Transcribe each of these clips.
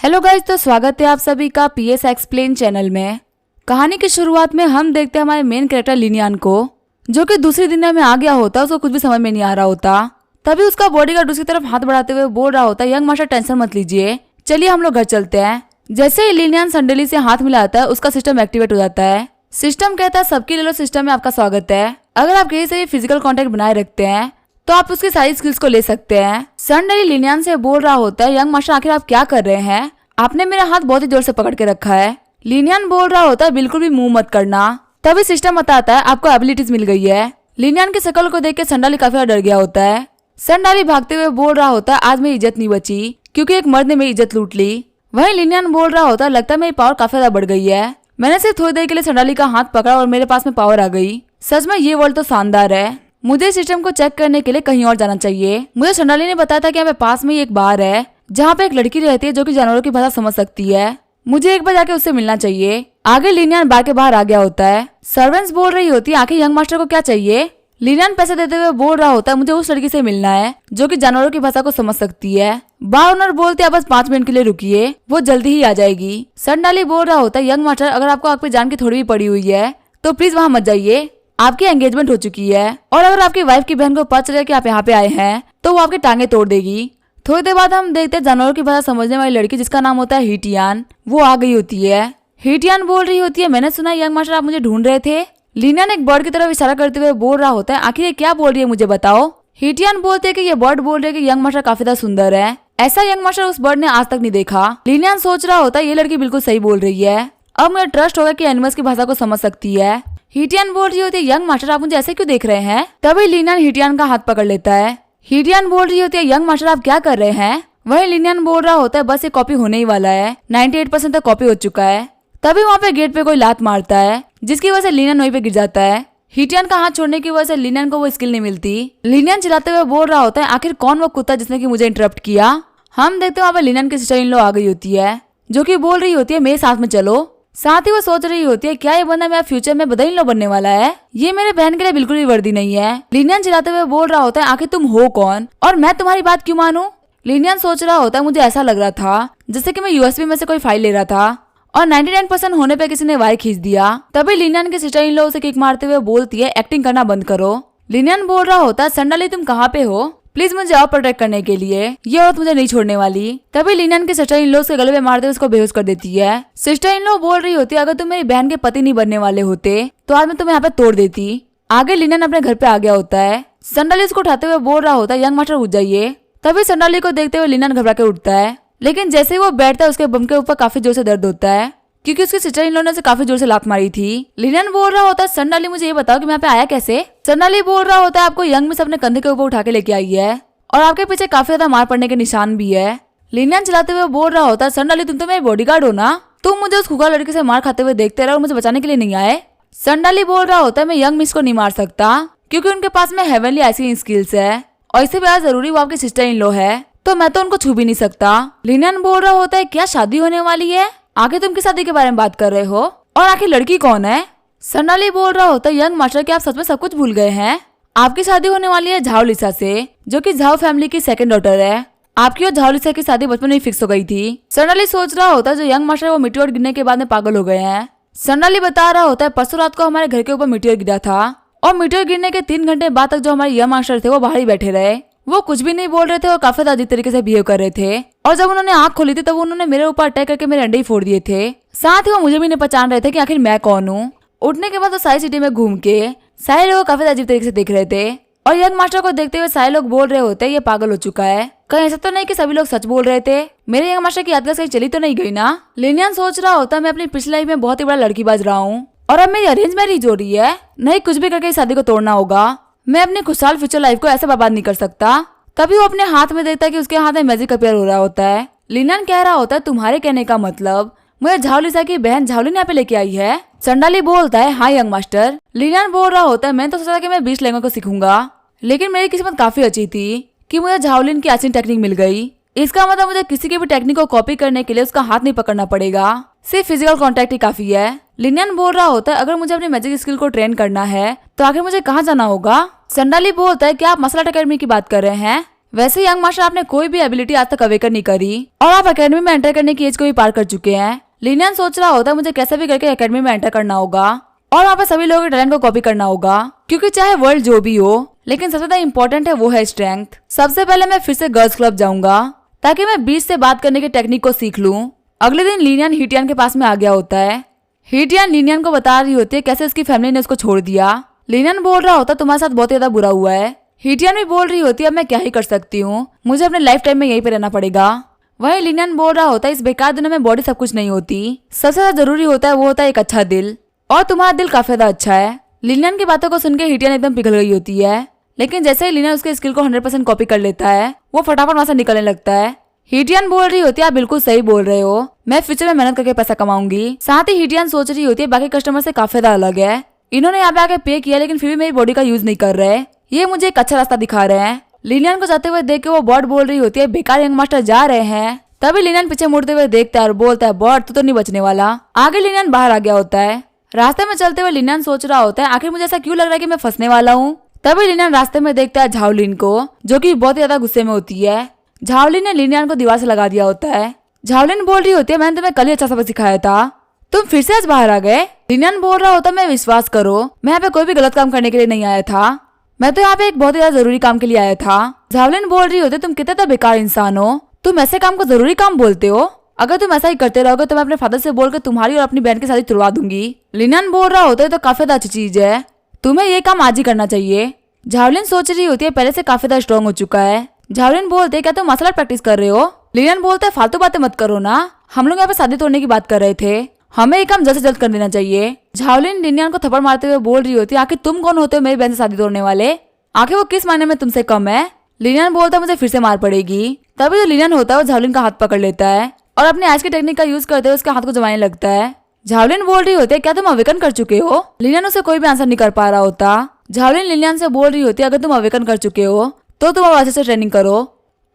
Hello guys, तो स्वागत है आप सभी का पीएस एक्सप्लेन चैनल में। कहानी की शुरुआत में हम देखते हैं हमारे मेन कैरेक्टर लिनियान को, जो कि दूसरी दुनिया में आ गया होता। उसको कुछ भी समझ में नहीं आ रहा होता। तभी उसका बॉडीगार्ड उसकी तरफ हाथ बढ़ाते हुए बोल रहा होता है, यंग मास्टर टेंशन मत लीजिए, चलिए हम लोग घर चलते हैं। जैसे ही लिनियान संडली से हाथ मिलाता है, उसका सिस्टम एक्टिवेट हो जाता है। सिस्टम कहता है, सबकी ले लो, सिस्टम में आपका स्वागत है। अगर आप किसी से फिजिकल कॉन्टेक्ट बनाए रखते हैं तो आप उसकी सारी स्किल्स को ले सकते हैं। संडली लिनियान से बोल रहा होता है, यंग मास्टर आखिर आप क्या कर रहे हैं, आपने मेरा हाथ बहुत ही जोर से पकड़ के रखा है। लिनियान बोल रहा होता है, बिल्कुल भी मुंह मत करना। तभी सिस्टम बताता है, आपको एबिलिटीज मिल गई है। लिनियान की शक्ल को देख के संडाली काफी ज्यादा डर गया होता है। संडाली भागते हुए बोल रहा होता है, आज मेरी इज्जत नहीं बची क्योंकि एक मर्द ने मेरी इज्जत लूट ली। वहीं लिनियान बोल रहा होता है, लगता है मेरी पावर काफी ज्यादा बढ़ गई है। मैंने सिर्फ थोड़ी देर के लिए संडाली का हाथ पकड़ा और मेरे पास में पावर आ गई। सच में ये वर्ल्ड तो शानदार है। मुझे सिस्टम को चेक करने के लिए कहीं और जाना चाहिए। मुझे संडाली ने बताया था कि यहाँ पे पास में ही एक बार है जहाँ पे एक लड़की रहती है जो कि जानवरों की भाषा समझ सकती है। मुझे एक बार जाके उससे मिलना चाहिए। आगे लिनियान बार के बाहर आ गया होता है। सर्वेंट्स बोल रही होती है, आखिर यंग मास्टर को क्या चाहिए। लिनियान पैसे देते हुए बोल रहा होता है, मुझे उस लड़की से मिलना है जो कि जानवरों की भाषा को समझ सकती है। बार ओनर बोलते हैं, बस 5 मिनट के लिए रुकिए, वो जल्दी ही आ जाएगी। संडाली बोल रहा होता है, यंग मास्टर अगर आपको आग पे जान की थोड़ी भी पड़ी हुई है तो प्लीज वहाँ मत जाइए, आपकी एंगेजमेंट हो चुकी है। और अगर आपकी वाइफ की बहन को पता चले कि आप यहाँ पे आए हैं तो वो आपकी टांगे तोड़ देगी। थोड़ी देर बाद हम देखते हैं जानवरों की भाषा समझने वाली लड़की जिसका नाम होता है हीटियान, वो आ गई होती है। हीटियान बोल रही होती है, मैंने सुना यंग मास्टर आप मुझे ढूंढ रहे थे। लिनियान एक बर्ड की तरफ इशारा करते हुए बोल रहा होता है, आखिर ये क्या बोल रही है मुझे बताओ। हीटियान बोलते हैं कि ये बर्ड बोल रही है कि यंग मास्टर काफी ज्यादा सुंदर है। ऐसा यंग मास्टर उस बर्ड ने आज तक नहीं देखा। लिनियान सोच रहा होता है, ये लड़की बिल्कुल सही बोल रही है, अब मुझे ट्रस्ट होगा कि एनिमल्स की भाषा को समझ सकती है। हीटियान बोल रही होती है, यंग मास्टर आप मुझे ऐसे क्यों देख रहे हैं। तभी लिनियान हीटियान का हाथ पकड़ लेता है। हीटियान बोल रही होती है, यंग मास्टर आप क्या कर रहे हैं। वही लिनियान बोल रहा होता है, बस ये कॉपी होने ही वाला है, 98% तक कॉपी हो चुका है। तभी वहाँ पे गेट पे कोई लात मारता है जिसकी वजह से लिनियान वहीं पे गिर जाता है। हीटियान का हाथ छोड़ने की वजह से लिनियान को वो स्किल नहीं मिलती। लिनियान चिल्लाते हुए बोल रहा होता है, आखिर कौन वो कुत्ता जिसने की मुझे इंटरप्ट किया। हम देखते हैं वहाँ पे लिनियान की सिस्टर इन लॉ आ गई होती है जो की बोल रही होती है, मेरे साथ में चलो। साथ ही वो सोच रही होती है, क्या ये बंदा मेरा फ्यूचर में बदल लो बनने वाला है, ये मेरे बहन के लिए बिल्कुल भी वर्दी नहीं है। लिनियान चिल्लाते हुए बोल रहा होता है, आखिर तुम हो कौन और मैं तुम्हारी बात क्यों मानूं। लिनियान सोच रहा होता है, मुझे ऐसा लग रहा था जैसे कि मैं यूएसबी में से कोई फाइल ले रहा था और 99% होने पे किसी ने वायर खींच दिया। तभी लिनियान की सिस्टर इन लॉ उसे किक मारते हुए बोलती है, एक्टिंग करना बंद करो। लिनियान बोल रहा होता है, संडाली तुम कहाँ पे हो, प्लीज मुझे और प्रोटेक्ट करने के लिए, ये औरत मुझे नहीं छोड़ने वाली। तभी लिनियान की सिस्टर इन लॉ उसके गले पे मारते हुए उसको बेहोश कर देती है। सिस्टर इन लॉ बोल रही होती है, अगर तुम मेरी बहन के पति नहीं बनने वाले होते तो आज मैं तुम्हें यहाँ पे तोड़ देती। आगे लिनियान अपने घर पे आ गया होता है। संडाली उसको उठाते हुए बोल रहा होता है, यंग मास्टर उठ जाइए। तभी संडाली को देखते हुए लिनियान घबरा के उठता है, लेकिन जैसे ही वो बैठता है उसके बम के ऊपर काफी जोर से दर्द होता है क्योंकि उसकी सिस्टर इन लॉ ने उसे काफी जोर से लात मारी थी। लिनियान बोल रहा होता है, संडाली मुझे ये बताओ कि मैं यहाँ पे आया कैसे। संडाली बोल रहा होता है, आपको यंग मिस अपने कंधे के ऊपर उठा के लेके आई है और आपके पीछे काफी ज्यादा मार पड़ने के निशान भी है। लिनियान चलाते हुए बोल रहा होता है, संडाली तुम तो मेरे बॉडीगार्ड हो ना, तुम मुझे उस खुगा लड़की से मार खाते हुए देखते रहे और मुझे बचाने के लिए नहीं आए। संडाली बोल रहा होता है, मैं यंग मिस को नहीं मार सकता क्योंकि उनके पास में हेवनली आइसिंग स्किल्स है और इससे ज्यादा जरूरी वो आपकी सिस्टर इन लॉ है, तो मैं तो उनको छू भी नहीं सकता। लिनियान बोल रहा होता है, क्या शादी होने वाली है, आगे तुम किस शादी के बारे में बात कर रहे हो और आखिर लड़की कौन है। संडाली बोल रहा होता है, यंग मास्टर क्या आप सच में सब कुछ भूल गए हैं, आपकी शादी होने वाली है झाओ लिसा से जो कि झाओ फैमिली की सेकंड डॉटर है। आपकी और झाओ लिसा की शादी बचपन में ही फिक्स हो गई थी। संडाली सोच रहा होता है, जो यंग मास्टर वो मिट्योर गिरने के बाद में पागल हो गए हैं। संडाली बता रहा होता है, परसों रात को हमारे घर के ऊपर मिट्योर गिरा था और मिट्योर गिरने के 3 घंटे बाद तक जो हमारे यंग मास्टर थे वो बाहर ही बैठे रहे, वो कुछ भी नहीं बोल रहे थे और काफी अजीब तरीके से बिहेव कर रहे थे। और जब उन्होंने आंख खोली थी तब उन्होंने मेरे ऊपर अटैक करके मेरे अंडे ही फोड़ दिए थे। साथ ही वो मुझे भी नहीं पहचान रहे थे कि आखिर मैं कौन हूँ। उठने के बाद वो सारी सिटी में घूम के सारे लोग काफी अजीब तरीके से देख रहे थे और यंग मास्टर को देखते हुए सारे लोग बोल रहे होते ये पागल हो चुका है। कहीं ऐसा तो नहीं कि सभी लोग सच बोल रहे थे, मेरे यंग मास्टर की यादगार कहीं चली तो नहीं गई ना। लिनियान सोच रहा होता मैं अपनी पिछली लाइफ में बहुत ही बड़ा लड़की बाज रहा हूँ और अब मेरी अरेंज मैरिज हो रही है, नहीं कुछ भी करके इस शादी को तोड़ना होगा, मैं अपनी खुशहाल फ्यूचर लाइफ को ऐसे बर्बाद नहीं कर सकता। तभी वो अपने हाथ में देखता है कि उसके हाथ में मैजिक अपीयर हो रहा होता है। लिनियान कह रहा होता है, तुम्हारे कहने का मतलब मुझे झाओ लिसा की बहन झाओलिन यहाँ पे लेके आई है। संडाली बोलता है, हाँ यंग मास्टर। लिनियान बोल रहा होता है, मैंने तो सोचा था कि मैं 20 लैंग्वेज को सीखूंगा, लेकिन मेरी किस्मत काफी अच्छी थी कि मुझे झाओलिन की आसिंग टेक्निक मिल गई। इसका मतलब मुझे किसी की भी टेक्निक को कॉपी करने के लिए उसका हाथ नहीं पकड़ना पड़ेगा, सिर्फ फिजिकल कांटेक्ट ही काफी है। लिनियन बोल रहा होता है अगर मुझे अपनी मैजिक स्किल को ट्रेन करना है तो आखिर मुझे कहाँ जाना होगा। संडाली बोलता है क्या आप मसला अकेडमी की बात कर रहे हैं? वैसे यंग मास्टर, आपने कोई भी एबिलिटी आज तक अवेकन नहीं करी और आप एकेडमी में एंटर करने की एज को भी पार कर चुके हैं। लिनियन सोच रहा होता है मुझे कैसे भी करके एकेडमी में एंटर करना होगा और वहाँ पे सभी लोगों के टैलेंट को कॉपी करना होगा, क्योंकि चाहे वर्ल्ड जो भी हो, लेकिन सबसे ज्यादा इंपॉर्टेंट है वो है स्ट्रेंथ। सबसे पहले मैं फिर से गर्ल्स क्लब जाऊंगा ताकि मैं बीच से बात करने की टेक्निक को सीख लूं। अगले दिन लिनियन हीटियन के पास में आ गया होता है। हीटियन लिनियन को बता रही होती है कैसे उसकी फैमिली ने उसको छोड़ दिया। लिनियन बोल रहा होता तुम्हारे साथ बहुत ज्यादा बुरा हुआ है। हीटियन भी बोल रही होती है अब मैं क्या ही कर सकती हूँ, मुझे अपने लाइफ टाइम में यहीं पे रहना पड़ेगा। वहीं लिनियन बोल रहा होता है इस बेकार दुनिया में बॉडी सब कुछ नहीं होती, सबसे ज्यादा जरूरी होता है वो होता है एक अच्छा दिल, और तुम्हारा दिल काफी ज्यादा अच्छा है। लिनियन की बातों को सुन के हीटियन एकदम पिघल गई होती है, लेकिन जैसे ही लिनियन उसके स्किल को 100% कॉपी कर लेता है वो फटाफट वहां से निकलने लगता है। हीटियन बोल रही होती है आप बिल्कुल सही बोल रहे हो, मैं फ्यूचर में मेहनत करके पैसा कमाऊंगी। साथ ही हीटियन सोच रही होती है बाकी कस्टमर से काफी ज्यादा अलग है, इन्होंने यहाँ पे आके पे किया लेकिन फिर भी मेरी बॉडी का यूज नहीं कर रहे, ये मुझे एक अच्छा रास्ता दिखा रहे हैं। लिनियन को जाते हुए देख के वो बॉट बोल रही होती है बेकार यंग मास्टर जा रहे हैं। तभी लिनियन पीछे मुड़ते हुए देखता है और बोलता है बॉट तू तो नहीं बचने वाला। आगे लिनियन बाहर आ गया होता है। रास्ते में चलते हुए लिनियन सोच रहा होता है आखिर मुझे ऐसा क्यों लग रहा है कि मैं फंसने वाला हूँ। तभी लिनियन रास्ते में देखता है झाओलिन को, जो कि बहुत ज्यादा गुस्से में होती है। झाओलिन ने लिनियन को दीवार से लगा दिया होता है। झाओलिन बोल रही होती है मैंने तुम्हें कल ही अच्छा सबक सिखाया था, तुम फिर से आज बाहर आ गए। लिनियन बोल रहा होता मैं विश्वास करो मैं यहाँ पे कोई भी गलत काम करने के लिए नहीं आया था, मैं तो यहाँ पे एक बहुत ज्यादा जरूरी काम के लिए आया था। झाओलिन बोल रही होती तुम कितने बेकार इंसान हो, तुम ऐसे काम को जरूरी काम बोलते हो, अगर तुम ऐसा ही करते रहोगे तो मैं अपने फादर से बोलकर तुम्हारी और अपनी बहन की शादी तुड़वा दूंगी। लिनियन बोल रहा होता है तो काफी ज्यादा अच्छी चीज है, तुम्हें ये काम आज ही करना चाहिए। झाओलिन सोच रही होती है पहले से काफी ज्यादा स्ट्रॉन्ग हो चुका है। झाओलिन बोलते है क्या तुम मार्शल आर्ट प्रैक्टिस कर रहे हो। लिनियन बोलता है फालतू बातें मत करो ना, हम लोग यहाँ पे शादी तोड़ने की बात कर रहे थे, हमें ये काम जल्द से जल्द कर देना चाहिए। झाओलिन लिनियन को थप्पड़ मारते हुए बोल रही होती है आखिर तुम कौन होते हो मेरी बहन से शादी तोड़ने वाले, आखिर वो किस मायने में तुमसे कम है। लिनियन बोलता है मुझे फिर से मार पड़ेगी। तभी जो लिनियन होता है वो झाओलिन का हाथ पकड़ लेता है और अपने आज की टेक्निक का यूज करते हुए उसके हाथ को जमाने लगता है। झाओलिन बोल रही होती है क्या तुम अवेकन कर चुके हो। लिनियन उसे कोई भी आंसर नहीं कर पा रहा होता। झाओलिन लिनियन से बोल रही होती है अगर तुम अवेकन कर चुके हो तो तुम अब अच्छे से ट्रेनिंग करो,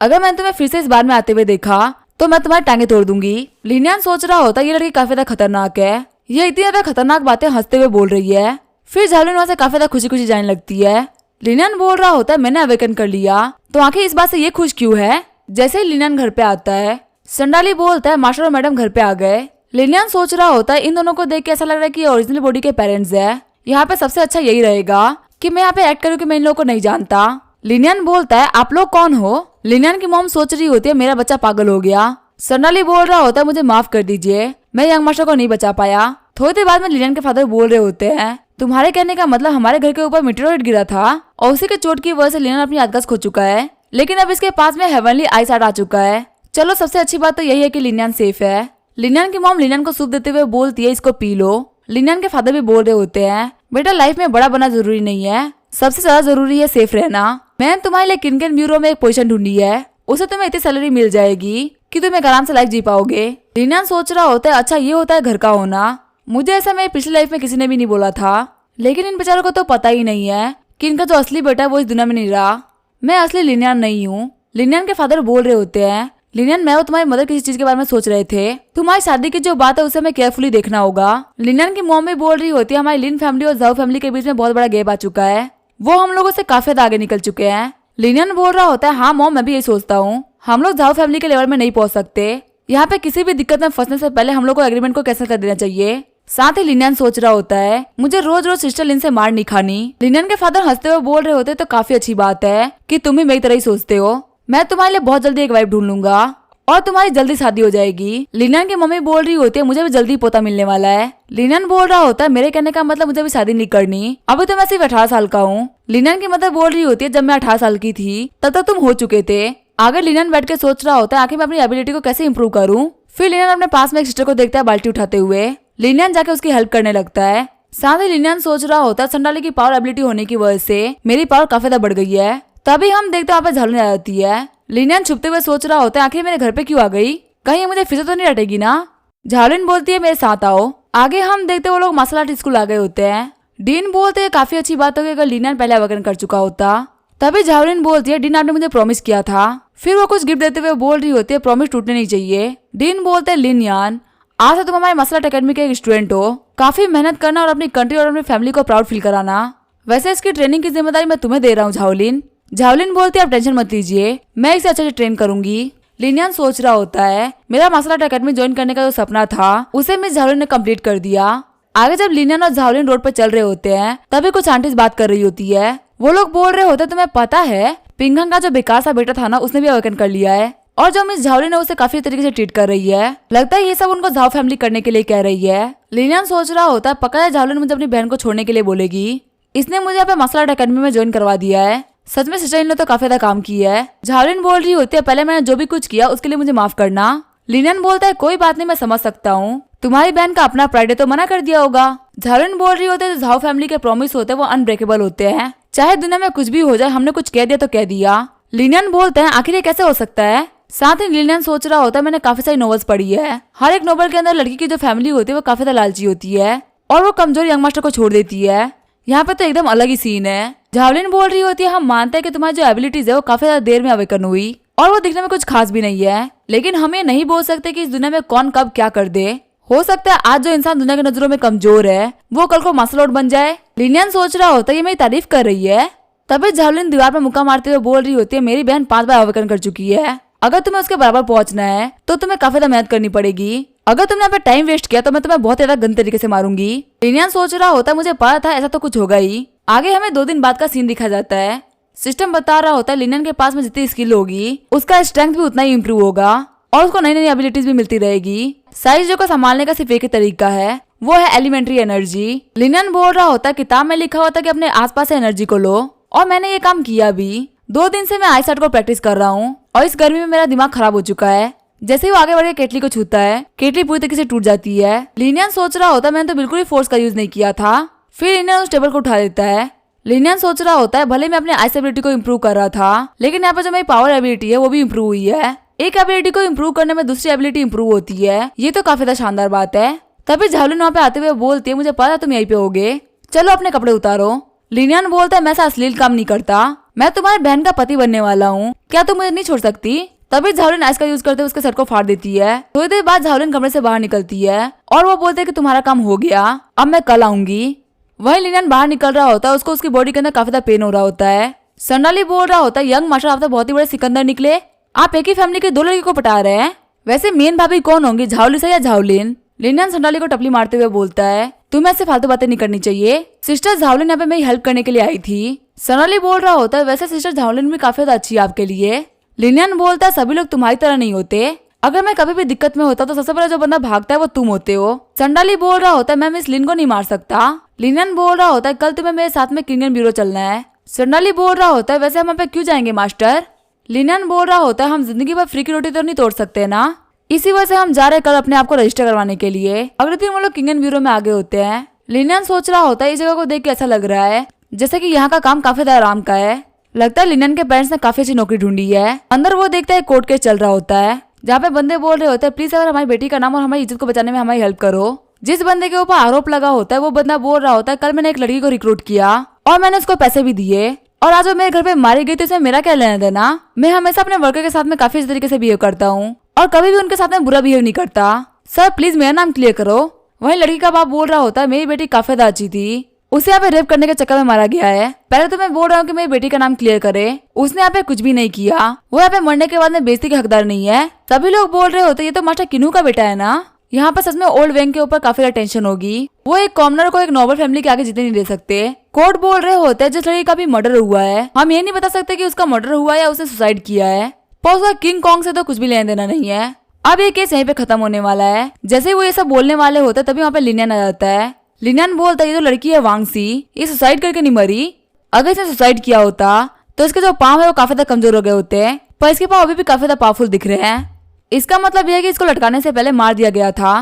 अगर मैंने तुम्हें फिर से इस बार में आते हुए देखा तो मैं तुम्हारी टांगे तोड़ दूंगी। लिनियन सोच रहा होता ये लड़की काफी ज्यादा खतरनाक है, ये इतनी ज्यादा खतरनाक बातें हंसते हुए बोल रही है। फिर झाओलिन वहां से काफी ज्यादा खुशी खुशी जाने लगती है। लिनियन बोल रहा होता है मैंने अवेकन कर लिया तो आखिर इस बात से ये खुश क्यों है। जैसे ही लिनियन घर पे आता है संडाली बोलता है मास्टर और मैडम घर पे आ गए। लिनियन सोच रहा होता है इन दोनों को देख के ऐसा लग रहा है कि ओरिजिनल बॉडी के पेरेंट्स है, यहाँ पे सबसे अच्छा यही रहेगा कि मैं यहाँ पे एक्ट करूँ कि मैं इन लोगों को नहीं जानता। लिनियन बोलता है आप लोग कौन हो। लिनियन की मॉम सोच रही होती है मेरा बच्चा पागल हो गया। संडाली बोल रहा होता है मुझे माफ कर दीजिए मैं यंग मास्टर को नहीं बचा पाया। थोड़ी देर बाद में लिनियन के फादर बोल रहे होते हैं तुम्हारे कहने का मतलब हमारे घर के ऊपर मीटेरोइड गिरा था और उसी के चोट की वजह से लिनियन अपनी याददाश्त खो चुका है, लेकिन अब इसके पास में हेवनली आईसाइट आ चुका है। चलो सबसे अच्छी बात तो यही है कि लिनियन सेफ है। लिनियन की मॉम लिनियन को सूप देते हुए बोलती है इसको पी लो। लिनियन के फादर भी बोल रहे होते हैं बेटा लाइफ में बड़ा बनना जरूरी नहीं है, सबसे ज्यादा जरूरी है सेफ रहना। मैंने तुम्हारे लिए किनकेन ब्यूरो में एक पोजीशन ढूंढी है, उसे तुम्हें इतनी सैलरी मिल जाएगी कि तुम एक आराम से लाइफ जी पाओगे। लिनियन सोच रहा होता है अच्छा ये होता है घर का होना, मुझे ऐसा मेरी पिछली लाइफ में किसी ने भी नहीं बोला था, लेकिन इन बेचारों को तो पता ही नहीं है कि इनका जो असली बेटा है वो इस दुनिया में नहीं रहा, मैं असली लिनियन नहीं हूँ। लिनियन के फादर बोल रहे होते हैं लिनियन मैं और तुम्हारी मदर किसी चीज के बारे में सोच रहे थे, तुम्हारी शादी की जो बात है उसे हमें केयरफुली देखना होगा। लिनियन की मॉम भी बोल रही होती है हमारी लिन फैमिली और जाओ फैमिली के बीच में बहुत बड़ा गैप आ चुका है, वो हम लोगों से काफी ज्यादा आगे निकल चुके हैं। लिनियन बोल रहा होता है हाँ मॉम मैं भी यही सोचता हूँ, हम लोग जाओ फैमिली के लेवल में नहीं पहुंच सकते, यहाँ पे किसी भी दिक्कत में फंसने से पहले हम लोग को एग्रीमेंट को कैंसिल कर देना चाहिए। साथ ही लिनियन सोच रहा होता है मुझे रोज रोज सिस्टर लिन से मार नहीं खानी। लिनियन के फादर हंसते हुए बोल रहे होते तो काफी अच्छी बात है कि तुम भी मेरी तरह ही सोचते हो, मैं तुम्हारे लिए बहुत जल्दी एक वाइफ ढूंढ लूंगा और तुम्हारी जल्दी शादी हो जाएगी। लिनियन की मम्मी बोल रही होती है मुझे भी जल्दी पोता मिलने वाला है। लिनियन बोल रहा होता है मेरे कहने का मतलब मुझे भी शादी नहीं करनी, अभी तो मैं सिर्फ 18 साल का हूँ। लिनियन की मदर बोल रही होती है जब मैं 18 साल की थी तब तक तुम हो चुके थे। आगे लिनियन बैठ के सोच रहा होता है आखिर मैं अपनी एबिलिटी को कैसे इंप्रूव करूँ। फिर लिनियन अपने पास में एक सिस्टर को देखता है बाल्टी उठाते हुए, लिनियन जाके उसकी हेल्प करने लगता है। साथ ही लिनियन सोच रहा होता है संडाली की पावर एबिलिटी होने की वजह से मेरी पावर काफी ज्यादा बढ़ गई है। तभी हम देखते हैं वहाँ पे झाड़ने आ जाती है। लिनियन छुपते हुए सोच रहा होता है आखिर मेरे घर पे क्यों आ गई, कहीं ये मुझे फिर से तो नहीं रटेगी ना। झाड़िन बोलती है मेरे साथ आओ। आगे हम देखते वो लोग मार्शल आर्ट स्कूल आ गए होते हैं। डीन बोलते हैं काफी अच्छी बात होगी अगर लिनियन पहले अवगन कर चुका होता। तभी झाड़िन बोलती है डीन आपने मुझे प्रॉमिस किया था। फिर वो कुछ गिफ्ट देते हुए बोल रही होती है प्रॉमिस टूटने नहीं चाहिए। डीन बोलते हैं लिनियन आज से तुम हमारे मार्शल आर्ट अकेडमी के एक स्टूडेंट हो, काफी मेहनत करना और अपनी कंट्री और अपनी फैमिली को प्राउड फील कराना। वैसे इसकी ट्रेनिंग की जिम्मेदारी मैं तुम्हें दे रहा हूँ झाओलिन, झावलिन बोलती है आप टेंशन मत लीजिए, मैं इसे अच्छे से ट्रेन करूंगी। लिनियन सोच रहा होता है मेरा मार्शल आर्ट अकेडमी ज्वाइन करने का जो सपना था उसे मिस झावलिन ने कंप्लीट कर दिया। आगे जब लिनियन और झावलिन रोड पर चल रहे होते हैं तभी कुछ आंटीज बात कर रही होती है। वो लोग बोल रहे होते तुम्हें पता है पिंघन का जो बेकार सा बेटा था ना उसने भी अवेकन कर लिया है और जो मिस झावलिन है उसे काफी तरीके से ट्रीट कर रही है। लगता है ये सब उनको झाव फैमिली करने के लिए कह रही है। लिनियन सोच रहा होता है पक्का है झावलिन मुझे अपनी बहन को छोड़ने के लिए बोलेगी, इसने मुझे यहाँ पे मार्शल आर्ट अकेडमी में ज्वाइन करवा दिया है। सच में सिस्टर इन ने तो काफी ज्यादा काम किया है। झावलिन बोल रही होती है पहले मैंने जो भी कुछ किया उसके लिए मुझे माफ करना। लिनियन बोलता है कोई बात नहीं मैं समझ सकता हूँ, तुम्हारी बहन का अपना प्राइड है तो मना कर दिया होगा। झावलिन बोल रही होती है झाव फैमिली के प्रॉमिस होते हैं वो अनब्रेकेबल होते हैं, चाहे दुनिया में कुछ भी हो जाए हमने कुछ कह दिया तो कह दिया। लिनियन बोलते हैं आखिर ये कैसे हो सकता है। साथ ही लिनियन सोच रहा होता है मैंने काफी सारी नॉवेल्स पढ़ी है, हर एक नॉवेल के अंदर लड़की की जो फैमिली होती है वो काफी ज्यादा लालची होती है और वो कमजोर यंग मास्टर को छोड़ देती है। यहाँ पे तो एकदम अलग ही सीन है। झावलिन बोल रही होती है हम मानते हैं कि तुम्हारी जो एबिलिटीज है वो काफी ज्यादा देर में अवेकन हुई और वो दिखने में कुछ खास भी नहीं है, लेकिन हम ये नहीं बोल सकते कि इस दुनिया में कौन कब क्या कर दे। हो सकता है आज जो इंसान दुनिया की नजरों में कमजोर है वो कल को मार्शल आर्ट बन जाए। लिनियन सोच रहा होता है ये मेरी तारीफ कर रही है। तभी झावलिन दीवार पर मुक्का मारते हुए बोल रही होती है मेरी बहन 5 बार अवेकन कर चुकी है, अगर तुम्हें उसके बराबर पहुंचना है तो तुम्हें काफी ज्यादा मेहनत करनी पड़ेगी। अगर तुमने यहाँ पे टाइम वेस्ट किया तो मैं तुम्हें बहुत ज्यादा गंदे तरीके से मारूंगी। लिनियन सोच रहा होता है मुझे पता था ऐसा तो कुछ होगा ही। आगे हमें 2 दिन बाद का सीन दिखा जाता है। सिस्टम बता रहा होता है लिनियन के पास में जितनी स्किल होगी उसका स्ट्रेंथ भी उतना ही इम्प्रूव होगा और उसको नई नई एबिलिटीज भी मिलती रहेगी। सारी चीजों को संभालने का सिर्फ एक ही तरीका है, वो है एलिमेंट्री एनर्जी। लिनियन बोल रहा होता है किताब में लिखा होता है कि अपने आसपास से एनर्जी को लो और मैंने ये काम किया भी। 2 दिन से मैं आई साइट को प्रैक्टिस कर रहा हूँ और इस गर्मी में मेरा दिमाग खराब हो चुका है। जैसे ही वो आगे बढ़ के केटली को छूता है केटली पूरी तरीके से टूट जाती है। लिनियन सोच रहा होता है मैंने तो बिल्कुल ही फोर्स का यूज नहीं किया था। फिर लिनियन उस टेबल को उठा देता है। लिनियन सोच रहा होता है भले मैं अपने आइस एबिलिटी को इम्प्रूव कर रहा था लेकिन यहाँ पर जो मेरी पावर एबिलिटी है वो भी इम्प्रूव हुई है। एक एबिलिटी को इम्प्रूव करने में दूसरी एबिलिटी इम्प्रूव होती है, ये तो काफी ज्यादा शानदार बात है। तभी झावलिन वहाँ पे आते हुए बोलती है मुझे पता तुम यहीं पे होगे, चलो अपने कपड़े उतारो। लिनियन बोलता है मैं ऐसा अश्लील काम नहीं करता, मैं तुम्हारी बहन का पति बनने वाला हूँ, क्या तुम मुझे नहीं छोड़ सकती। तभी झावलिन आइस का यूज करते हुए उसके सर को फाड़ देती है। थोड़ी देर बाद झावलिन कमरे से बाहर निकलती है और वो बोलते है कि तुम्हारा काम हो गया, अब मैं कल आऊंगी। वही लिनियन बाहर निकल रहा होता है, उसको उसकी बॉडी के अंदर काफी ज्यादा पेन हो रहा होता है। संडाली बोल रहा होता है यंग मास्टर आप तो बहुत ही बड़े सिकंदर निकले, आप एक ही फैमिली के 2 लड़की को पटा रहे हैं, वैसे मेन भाभी कौन होंगी झावली से या झावलिन। लिनियन संडाली को टपली मारते हुए बोलता है तुम्हें ऐसे फालतू बातें नहीं करनी चाहिए, सिस्टर झावलिन यहाँ पे मेरी हेल्प करने के लिए आई थी। संडाली बोल रहा होता है वैसे सिस्टर झावलिन भी काफी ज्यादा अच्छी है आपके लिए। लिनियन बोलता है सभी लोग तुम्हारी तरह नहीं होते, अगर मैं कभी भी दिक्कत में होता तो सबसे पहले जो बंदा भागता है वो तुम होते हो। संडाली बोल रहा होता है मैं मिस लिन को नहीं मार सकता। लिनियन बोल रहा होता है कल तुम्हें मेरे साथ में किंगन ब्यूरो चलना है। संडाली बोल रहा होता है वैसे हम यहाँ पे क्यों जाएंगे मास्टर। लिनियन बोल रहा होता है हम जिंदगी भर फ्री की रोटी तो नहीं तोड़ सकते ना, इसी वजह से हम जा रहे कल अपने आप को रजिस्टर करवाने के लिए। अगले दिन वो लोग किंगन ब्यूरो में आगे होते हैं। लिनियन सोच रहा होता है इस जगह को देख के ऐसा लग रहा है जैसे कि यहाँ का काम काफी ज्यादा आराम का है, लगता है लिनियन के पेरेंट्स ने काफी अच्छी नौकरी ढूंढी है। अंदर वो देखता है कोर्ट केस चल रहा होता है जहाँ पे बंदे बोल रहे होते हैं प्लीज अगर हमारी बेटी का नाम और हमारी इज्जत को बचाने में हमारी हेल्प करो। जिस बंदे के ऊपर आरोप लगा होता है वो बंदा बोल रहा होता है कल मैंने एक लड़की को रिक्रूट किया और मैंने उसको पैसे भी दिए और आज वो मेरे घर पे मारी गई तो इसमें मेरा क्या लेना देना। मैं हमेशा अपने वर्कर के साथ में काफी इस तरीके से बिहेव करता हूँ और कभी भी उनके साथ में बुरा बिहेव नहीं करता, सर प्लीज मेरा नाम क्लियर करो। वही लड़की का बाप बोल रहा होता है मेरी बेटी काफी ज्यादा अच्छी थी, उसे यहाँ पे रेप करने के चक्कर में मारा गया है, पहले तो मैं बोल रहा हूँ कि मेरी बेटी का नाम क्लियर करे, उसने यहाँ पे कुछ भी नहीं किया, वो यहाँ पे मरने के बाद में बेइज्जती के हकदार नहीं है। सभी लोग बोल रहे होते ये तो मास्टर किन्नू का बेटा है ना। यहाँ पर सच में ओल्ड वेंग के ऊपर काफी ज्यादा टेंशन होगी, वो एक कॉमनर को एक नॉर्मल फैमिली के आगे जीते नहीं दे सकते। कोर्ट बोल रहे होते हैं जिस लड़की का भी मर्डर हुआ है हम ये नहीं बता सकते कि उसका मर्डर हुआ या उसने सुसाइड किया है, पर उसका किंग कॉन्ग से तो कुछ भी लेना देना नहीं है। अब ये केस यहीं पे खत्म होने वाला है। जैसे ही वो ये सब बोलने वाले होते तभी वहाँ पे लिनियन आ जाता है। लिनियन बोलता है ये तो लड़की है वांगसी, ये सुसाइड करके नहीं मरी, अगर इसने सुसाइड किया होता तो इसके जो पाँव है वो काफी ज्यादा कमजोर हो गए होते, पर इसके पाँव अभी भी काफी ज्यादा पावरफुल दिख रहे हैं। इसका मतलब यह है कि इसको लटकाने से पहले मार दिया गया था।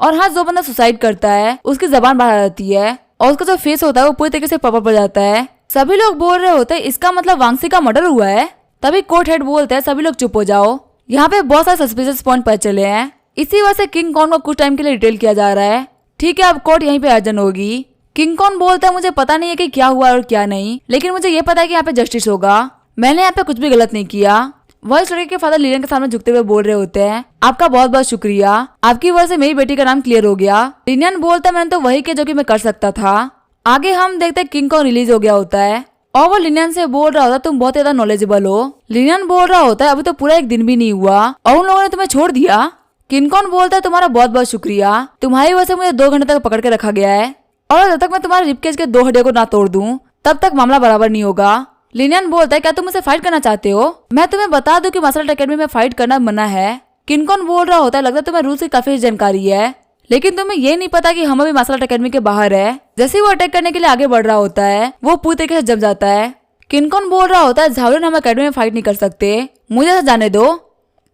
और हाँ, जो बंदा सुसाइड करता है उसकी जबान बाहर आ जाती है और उसका जो फेस होता है वो पूरी तरीके से पर्पल पड़ जाता है। सभी लोग बोल रहे होते हैं इसका मतलब वांगसी का मर्डर हुआ है। तभी कोर्ट हेड बोलते हैं सभी लोग चुप हो जाओ, यहाँ पे बहुत सारे सस्पिशियस पॉइंट पता चले हैं, इसी वजह से किंग कॉन को कुछ टाइम के लिए डिटेल किया जा रहा है। ठीक है, अब कोर्ट यहीं पे अर्जन होगी। किंग कॉन बोलता है मुझे पता नहीं है कि क्या हुआ और क्या नहीं, लेकिन मुझे ये पता है कि यहाँ पे जस्टिस होगा, मैंने यहाँ पे कुछ भी गलत नहीं किया। वह इस लड़के के फादर लिनियन के सामने झुकते हुए बोल रहे होते हैं आपका बहुत बहुत शुक्रिया, आपकी वजह से मेरी बेटी का नाम क्लियर हो गया। लिनियन बोलता है मैंने तो वही किया जो कि मैं कर सकता था। आगे हम देखते हैं किंग कॉन रिलीज हो गया होता है और वो लिनियन से बोल रहा होता तुम बहुत ज्यादा नॉलेजेबल हो। लिनियन बोल रहा होता है अभी तो पूरा एक दिन भी नहीं हुआ और उन लोगों ने तुम्हें छोड़ दिया। किनकॉन बोलता है तुम्हारा बहुत बहुत शुक्रिया, तुम्हारी वजह से मुझे 2 घंटे तक पकड़ के रखा गया है और जब तक मैं तुम्हारे रिबकेज के 2 हड्डियों को ना तोड़ दूं तब तक मामला बराबर नहीं होगा। लिनियन बोलता है क्या तुम मुझसे फाइट करना चाहते हो? मैं तुम्हें बता दूं कि मार्शल आर्ट एकेडमी में फाइट करना मना है। किनकॉन बोल रहा होता है लगता है तुम्हें रूल्स की काफी जानकारी है, लेकिन तुम्हें ये नहीं पता कि हम अभी मार्शल आर्ट एकेडमी के बाहर है। जैसे ही वो अटैक करने के लिए आगे बढ़ रहा होता है वो पूरी तरीके से जम जाता है। किनकॉन बोल रहा होता है झावलिन हम एकेडमी में फाइट नहीं कर सकते, मुझे ऐसा जाने दो।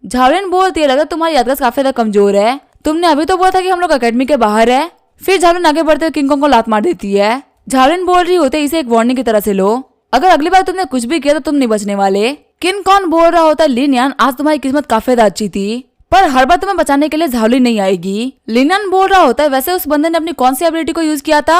झावलिन बोलती है लगता तुम्हारी याददाश्त काफी ज्यादा कमजोर है, तुमने अभी तो बोला था कि हम लोग एकेडमी के बाहर है। फिर झावलिन आगे बढ़ते हुए किंगकॉन्ग को लात मार देती है। झावलिन बोल रही होते इसे एक वार्निंग की तरह से लो, अगर अगली बार तुमने कुछ भी किया तो तुम नहीं बचने वाले। किनकॉन बोल रहा होता है लिनियन आज तुम्हारी किस्मत काफी ज्यादा अच्छी थी, पर हर बार तुम्हें बचाने के लिए झावलिन नहीं आएगी। लिनियन बोल रहा होता है वैसे उस बंदे ने अपनी कौन सी एबिलिटी को यूज किया था?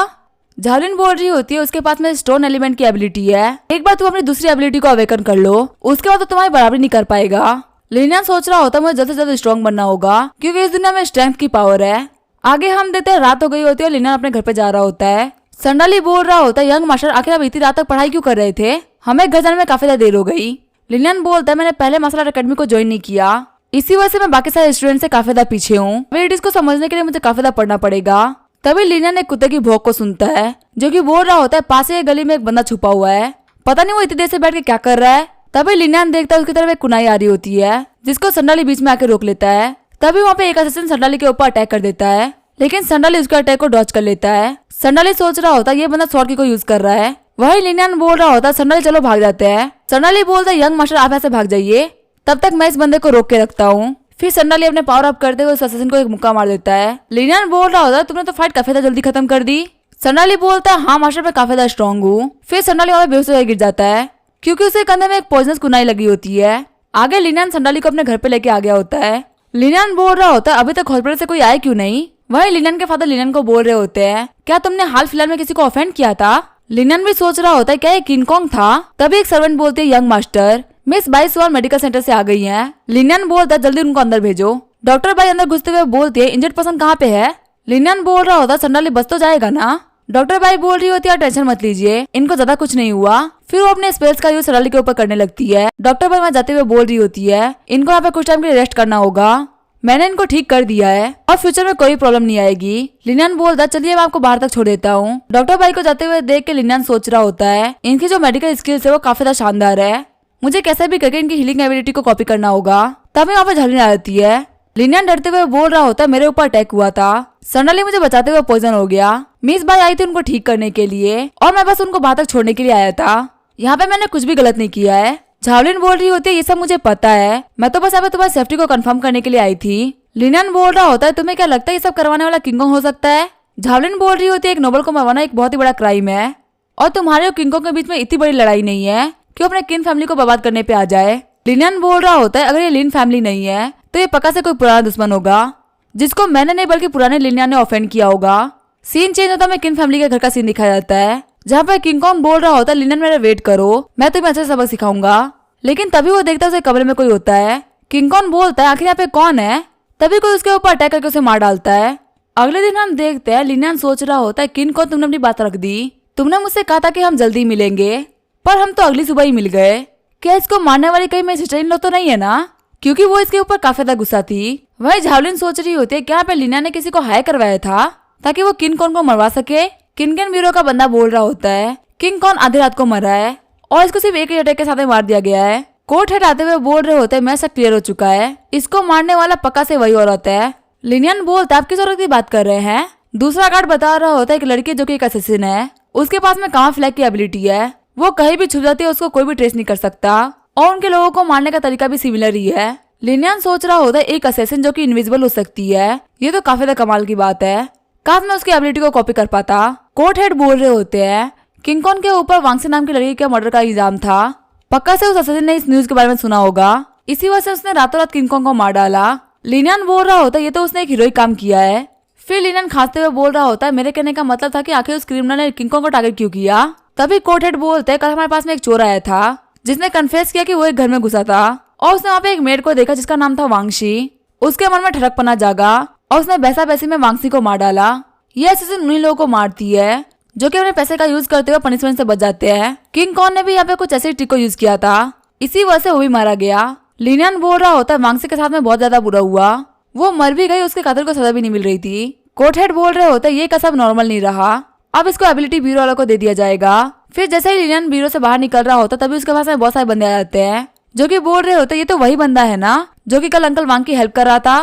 झावलिन बोल रही होती है उसके पास में स्टोन एलिमेंट की एबिलिटी है, एक बार तुम अपनी दूसरी एबिलिटी को अवेकन कर लो उसके बाद तो तुम्हारी बराबरी नहीं कर पाएगा। लिनियन सोच रहा होता है मुझे जल्द से जल्द स्ट्रॉन्ग बनना होगा क्योंकि इस दुनिया में स्ट्रेंथ की पावर है। आगे हम देते हैं रात हो गई होती है और लिनियन अपने घर पे जा रहा होता है। संडाली बोल रहा होता है यंग मास्टर आखिर आप इतनी रात तक पढ़ाई क्यों कर रहे थे, हमें घर जाने में काफी ज्यादा देर हो गई। लिनियन बोलता है मैंने पहले मार्शल आर्ट एकेडमी को ज्वाइन नहीं किया, इसी वजह से मैं बाकी सारे स्टूडेंट से काफी ज्यादा पीछे हूँ। वेट को समझने के लिए मुझे काफी ज्यादा पढ़ना पड़ेगा। तभी लिनियन एक कुत्ते की भौंक को सुनता है जो कि बोल रहा होता है पास ही गली में एक बंदा छुपा हुआ है, पता नहीं वो इतनी देर से बैठ के क्या कर रहा है। तभी लिनियन देखता है उसकी तरफ एक कुनाई आ रही होती है जिसको संडाली बीच में आके रोक लेता है। तभी वहाँ पे एक असिस्टेंट संडाली के ऊपर अटैक कर देता है, लेकिन संडाली उसके अटैक को डॉज कर लेता है। संडाली सोच रहा होता है ये बंदा स्वॉर्ड की को यूज कर रहा है। वही लिनियन बोल रहा होता है संडाली चलो भाग जाते हैं। संडाली बोलता है यंग मास्टर आप यहाँ से भाग जाइए, तब तक मैं इस बंदे को रोक के रखता हूँ। फिर संडाली अपने पावर अप करते हुए उस असिस्टेंट को एक मुक्का मार देता है। लिनियन बोल रहा होता है तुमने तो फाइट काफी ज्यादा जल्दी खत्म कर दी। संडाली बोलता है हाँ मास्टर मैं काफी ज्यादा स्ट्रॉन्ग हूँ। फिर संडाली वहाँ बेहोश होकर गिर जाता है क्योंकि उसे कंधे में एक पॉइजनस कुनाई लगी होती है। आगे लिनियन संडाली को अपने घर पे लेके आ गया होता है। लिनियन बोल रहा होता है अभी तक हॉस्पिटल से कोई आया क्यों नहीं? वही लिनियन के फादर लिनियन को बोल रहे होते हैं क्या तुमने हाल फिलहाल में किसी को ऑफेंड किया था? लिनियन भी सोच रहा होता है क्या ये किंगकॉन्ग था? तभी एक सर्वेंट बोलती है young master miss Baiswal medical centre से आ गई है। लिनियन बोलता है जल्दी उनको अंदर भेजो। डॉक्टर बाई अंदर घुसते हुए बोलती है इंजर्ड पर्सन कहाँ पे है? लिनियन बोल रहा होता है संडाली बच तो जाएगा ना? डॉक्टर बाई बोल रही होती है टेंशन मत लीजिए इनको ज्यादा कुछ नहीं हुआ। फिर वो अपने स्पेल्स का यूज संडाली के ऊपर करने लगती है। डॉक्टर बाई वहाँ जाते हुए बोल रही होती है इनको यहाँ पे कुछ टाइम के लिए रेस्ट करना होगा, मैंने इनको ठीक कर दिया है और फ्यूचर में कोई प्रॉब्लम नहीं आएगी। लिनियन बोलता चलिए मैं आपको बाहर तक छोड़ देता हूँ। डॉक्टर बाई को जाते हुए देख के लिनियन सोच रहा होता है इनकी जो मेडिकल स्किल्स है वो काफी ज्यादा शानदार है, मुझे कैसे भी करके इनकी हीलिंग एबिलिटी को कॉपी करना होगा। तभी वहाँ पे झावलिन आ जाती है। लिनियन डरते हुए बोल रहा होता है मेरे ऊपर अटैक हुआ था, संडाली मुझे बचाते हुए पॉइजन हो गया। मिस बाई आई थी उनको ठीक करने के लिए और मैं बस उनको बाहर तक छोड़ने के लिए आया था, यहाँ पे मैंने कुछ भी गलत नहीं किया है। झावलिन बोल रही होती है ये सब मुझे पता है, मैं तो बस यहाँ पे तुम्हारी सेफ्टी को कंफर्म करने के लिए आई थी। लिनियन बोल रहा होता है तुम्हें क्या लगता है ये सब करवाने वाला किंगकॉन्ग हो सकता है? झावलिन बोल रही होती है एक नोबल को मरवाना एक बहुत ही बड़ा क्राइम है और तुम्हारे और किंगकॉन्ग के बीच में इतनी बड़ी लड़ाई नहीं है कि अपने किन फैमिली को बर्बाद करने पे आ जाए। लिनियन बोल रहा होता है अगर ये लिन फैमिली नहीं है तो ये पक्का से कोई पुराना दुश्मन होगा जिसको मैंने नहीं बल्कि पुराने लिनियन ने ऑफेंड किया होगा। सीन चेंज होता है किन फैमिली के घर का सीन दिखाया जाता है जहाँ पर किंगकॉन्ग बोल रहा होता है लिनियन मेरा वेट करो मैं तुम्हें अच्छे सबक सिखाऊंगा। लेकिन तभी वो देखता है उसे कमरे में कोई होता है। किंगकॉन्ग बोलता है आखिर यहाँ पे कौन है? तभी कोई उसके ऊपर अटैक करके उसे मार डालता है। अगले दिन हम देखते हैं लिनियन सोच रहा होता है किंगकॉन्ग तुमने अपनी बात रख दी, तुमने मुझसे कहा था कि हम जल्दी मिलेंगे पर हम तो अगली सुबह ही मिल गए, क्या इसको मारने वाली कहीं मेरी सिस्टर इन लो तो नहीं है ना? क्योंकि वो इसके ऊपर काफी ज्यादा गुस्सा थी। वही झावलिन सोच रही होती है क्या पे लिनियन ने किसी को हायर करवाया था ताकि वो किंगकॉन्ग को मरवा सके। किंगकॉन्ग ब्यूरो का बंदा बोल रहा होता है किंगकॉन्ग आधी रात को मरा है और इसको सिर्फ एक ही अटैक के साथ मार दिया गया है। कोर्ट हेड आते हुए बोल रहे होते हैं मैं सब क्लियर हो चुका है, इसको मारने वाला पक्का से वही औरत है। लिनियन बोलता है आप किस औरत की बात कर रहे हैं? दूसरा गार्ड बता रहा होता है एक लड़की जो कि एक असिस्टेंट है, उसके पास में कामा फ्लैग की एबिलिटी है, वो कहीं भी छुप जाती है उसको कोई भी ट्रेस नहीं कर सकता और उनके लोगों को मारने का तरीका भी सिमिलर ही है। लिनियन सोच रहा होता है एक असेसिन जो कि इनविजिबल हो सकती है, ये तो काफी ज्यादा कमाल की बात है, काश मैं उसकी एबिलिटी को कॉपी कर पाता। कोर्ट हेड बोल रहे होते हैं किंगकॉन्ग के ऊपर वांगसे नाम की लड़की के मर्डर का इल्जाम था, पक्का से उस असेसिन ने इस न्यूज के बारे में सुना होगा, इसी वजह से उसने रातों रात किंगकॉन्ग को मार डाला। लिनियन बोल रहा होता है ये तो उसने एक हीरोइक काम किया है। फिर लिनियन खांसते हुए बोल रहा होता है मेरे कहने का मतलब था कि आखिर उस क्रिमिनल ने किंगकॉन्ग को टारगेट क्यों किया। तभी कोर्ट हेड बोलते हैं कल हमारे पास में एक चोर आया था जिसने कन्फेस किया कि वो एक घर में घुसा था और उसने वहाँ पे एक मेड को देखा जिसका नाम था वांगशी। उसके मन में ठड़कपना जागा और उसने बैसा बैसी में वांगशी को मार डाला। ये असिस्टेंट उन्हीं लोगों को मारती है जो कि अपने पैसे का यूज करते हुए पनिशमेंट से बच जाते हैं। किंग कॉन्ग ने भी यहाँ पे कुछ ऐसे ट्रिक को यूज किया था, इसी वजह से वो भी मारा गया। लिनियन बोल रहा होता है वांगसी के साथ में बहुत ज्यादा बुरा हुआ, वो मर भी गई, उसके कातिल को सजा भी नहीं मिल रही थी। कोटहेड बोल रहे होते ये कसम नॉर्मल नहीं रहा, अब इसको एबिलिटी ब्यूरो वालों को दे दिया जाएगा। फिर जैसे ही लिनियन ब्यूरो से बाहर निकल रहा होता तभी उसके पास में बहुत सारे बंदे आ जाते हैं, जो कि बोल रहे होते ये तो वही बंदा है ना जो कि कल अंकल वांग की हेल्प कर रहा था।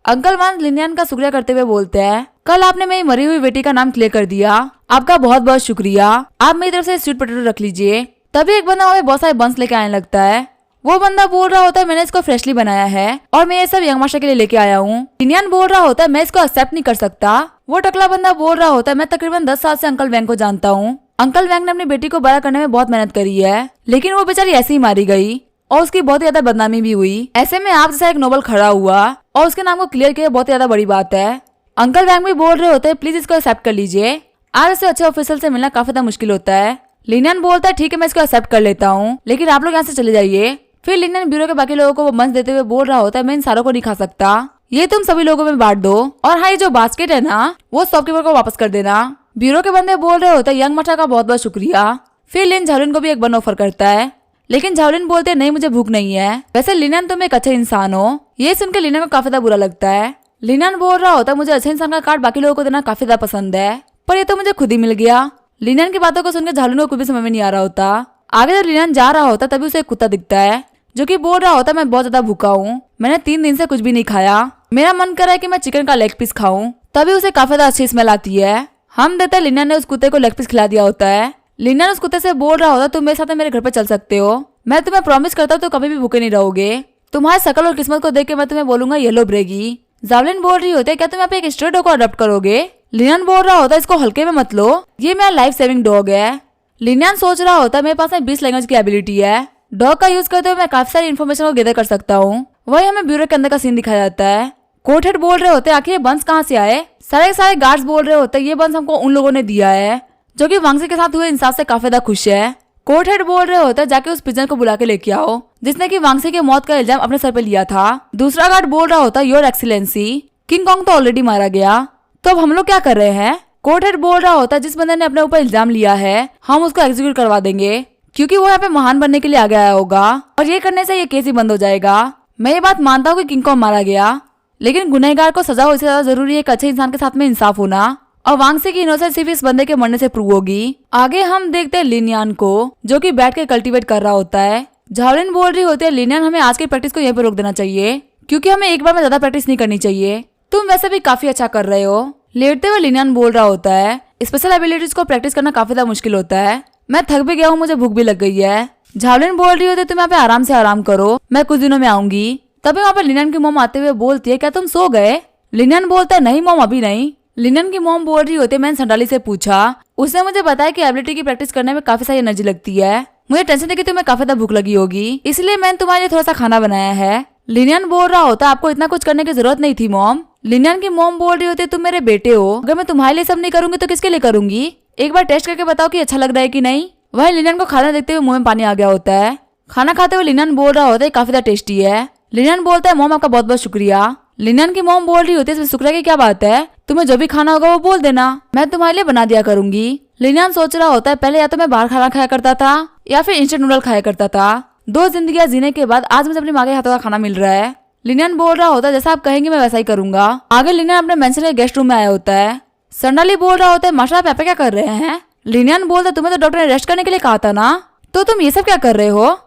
अंकल वांग लिनियन का शुक्रिया करते हुए बोलते हैं, कल आपने मेरी मरी हुई बेटी का नाम क्लियर कर दिया, आपका बहुत बहुत शुक्रिया, आप मेरी तरफ से स्वीट पोटैटो रख लीजिए। तभी एक बंदा हमें बहुत सारे बंस लेके आने लगता है। वो बंदा बोल रहा होता है मैंने इसको फ्रेशली बनाया है और मैं ये सब यंग मास्टर के लिए लेके आया हूँ। लिनियन बोल रहा होता है मैं इसको एक्सेप्ट नहीं कर सकता। वो टकला बंदा बोल रहा होता है मैं तकरीबन 10 साल से अंकल वैंग को जानता हूँ, अंकल वैंग ने अपनी बेटी को बड़ा करने में बहुत मेहनत करी है, लेकिन वो बेचारी ऐसे ही मारी गई और उसकी बहुत ज्यादा बदनामी भी हुई। ऐसे में आप जैसा एक नोबल खड़ा हुआ और उसके नाम को क्लियर किया बहुत ज्यादा बड़ी बात है। अंकल वैंग भी बोल रहे होते हैं प्लीज इसको एक्सेप्ट कर लीजिए, आज से अच्छे ऑफिसर से मिलना काफी ज्यादा मुश्किल होता है। लिनियन बोलता है ठीक है मैं इसको एक्सेप्ट कर लेता हूँ, लेकिन आप लोग यहाँ से चले जाइए। फिर लिनियन ब्यूरो के बाकी लोगों को वो मंच देते हुए बोल रहा होता है मैं इन सारों को नहीं खा सकता, ये तुम सभी लोगों में बांट दो, और हाँ ये जो बास्केट है ना वो शॉपकीपर को वापस कर देना। ब्यूरो के बंदे बोल रहे होते हैं यंग मास्टर का बहुत बहुत शुक्रिया। फिर लिन झाओलिन को भी एक बन ऑफर करता है, लेकिन झाओलिन बोलते नहीं मुझे भूख नहीं है, वैसे लिनियन तुम एक अच्छे इंसान हो। ये सुनकर लिनियन को काफी ज्यादा बुरा लगता है। लिनियन बोल रहा होता है मुझे अच्छे इंसान का कार्ड बाकी लोगों को देना काफी ज्यादा पसंद है, पर ये तो मुझे खुद ही मिल गया। लिनियन की बातों को सुनकर झाओलिन को कुछ भी समझ में नहीं आ रहा होता। आगे जब लिनियन जा रहा होता तभी उसे एक कुत्ता दिखता है, जो कि बोल रहा होता है मैं बहुत ज्यादा भूखा हूँ, मैंने 3 दिन से कुछ भी नहीं खाया, मेरा मन कर रहा है कि मैं चिकन का लेग पीस खाऊं। तभी उसे काफी ज्यादा अच्छी स्मेल आती है। हम देते हैं लिनियन ने उस कुत्ते को लेग पीस खिला दिया होता है। लिनियन उस कुत्ते से बोल रहा होता है तुम मेरे साथ मेरे घर पे चल सकते हो, मैं तुम्हें प्रॉमिस करता हूँ तो कभी भी भूखे नहीं रहोगे, तुम्हारी शकल और किस्मत को देख के मैं तुम्हें बोलूंगा येलो ब्रेगी। झाओलिन बोल रही होती है क्या तुम यहाँ पे एक स्ट्रे डॉग को अडॉप्ट करोगे। लिनियन बोल रहा होता है इसको हल्के में मत लो, ये मेरा लाइफ सेविंग डॉग है। लिनियन सोच रहा होता है मेरे पास में 20 लैंग्वेज की एबिलिटी है, डॉग का यूज करते हुए मैं काफी सारी इन्फॉर्मेशन को गैदर कर सकता हूँ। वही हमें ब्यूरो के अंदर का सीन दिखाया जाता है। कोटहेड बोल रहे होते हैं आखिर ये बंस कहाँ से आए। सारे गार्ड्स बोल रहे होते हैं ये बंस हमको उन लोगों ने दिया है जो कि वांगसी के साथ हुए इंसाफ से काफी ज्यादा खुश है। कोटहेड बोल रहे होते हैं जाके उस पिजन को बुला के लेके आओ जिसने की वांगसी की मौत का इल्जाम अपने सर पे लिया था। दूसरा गार्ड बोल रहा होता है योर एक्सीलेंसी किंग कॉन्ग तो ऑलरेडी मारा गया, तो अब हम लोग क्या कर रहे हैं। कोटहेड बोल रहा होता है जिस बंदे ने अपने ऊपर इल्जाम लिया है हम उसको एग्जीक्यूट करवा देंगे, क्योंकि वो यहाँ पे महान बनने के लिए आगे आया होगा और ये करने से ये केस ही बंद हो जाएगा। मैं ये बात मानता हूँ कि किंग कॉन्ग मारा गया, लेकिन गुनहगार को सजा हो इससे ज्यादा जरूरी है एक अच्छे इंसान के साथ में इंसाफ होना, और वांगसी की इनोसेंस सिर्फ इस बंदे के मरने से प्रूव होगी। आगे हम देखते हैं लिनियन को जो कि बैठ के कल्टीवेट कर रहा होता है। झाओलिन बोल रही होती है लिनियन हमें आज की प्रैक्टिस को यहीं पे रोक देना चाहिए, क्योंकि हमें एक बार में ज्यादा प्रैक्टिस नहीं करनी चाहिए, तुम वैसे भी काफी अच्छा कर रहे हो। लेटते हुए लिनियन बोल रहा होता है स्पेशल एबिलिटीज को प्रैक्टिस करना काफी ज्यादा मुश्किल होता है, मैं थक भी गया हूँ, मुझे भूख भी लग गई है। झाओलिन बोल रही होती है तुम यहाँ पे आराम से आराम करो, मैं कुछ दिनों में आऊंगी। तभी वहाँ पे लिनियन की मॉम आते हुए बोलती है क्या तुम सो गए। लिनियन बोलता है नहीं मॉम अभी नहीं। लिनियन की मॉम बोल रही होती है मैंने संडाली से पूछा, उसने मुझे बताया कि एबिलिटी की प्रैक्टिस करने में काफी सारी एनर्जी लगती है, मुझे टेंशन थी कि तुम्हें काफी ज्यादा भूख लगी होगी, इसलिए मैंने तुम्हारे लिए थोड़ा सा खाना बनाया है। लिनियन बोल रहा होता है आपको इतना कुछ करने की जरूरत नहीं थी मॉम। लिनियन की मॉम बोल रही होती है तुम मेरे बेटे हो, अगर मैं तुम्हारे लिए सब नहीं करूंगी तो किसके लिए करूंगी, एक बार टेस्ट करके बताओ कि अच्छा लग रहा है कि नहीं। वही लिनियन को खाना देखते हुए मुंह में पानी आ गया होता है। खाना खाते हुए लिनियन बोल रहा होता है काफी ज्यादा टेस्टी है। लिनियन बोलता है मॉम आपका बहुत बहुत शुक्रिया। लिनियन की मॉम बोल रही होती है इसमें शुक्रिया की क्या बात है, तुम्हें जो भी खाना होगा वो बोल देना, मैं तुम्हारे लिए बना दिया करूंगी। लिनियन सोच रहा होता है पहले या तो मैं बाहर खाना खाया करता था या फिर इंस्टेंट नूडल खाया करता था, 2 जिंदगियां जीने के बाद आज मुझे अपनी माँ के हाथों का खाना मिल रहा है। लिनियन बोल रहा होता है जैसा आप कहेंगे मैं वैसा ही करूंगा। आगे लिनियन अपने मेंशन के गेस्ट रूम में आया होता है। संडाली बोल रहा होता है मास्टर आप यहाँ पे क्या कर रहे हैं। लिनियन बोलता है तुम्हें तो डॉक्टर ने रेस्ट करने के लिए कहा था ना, तो तुम ये सब क्या कर रहे हो।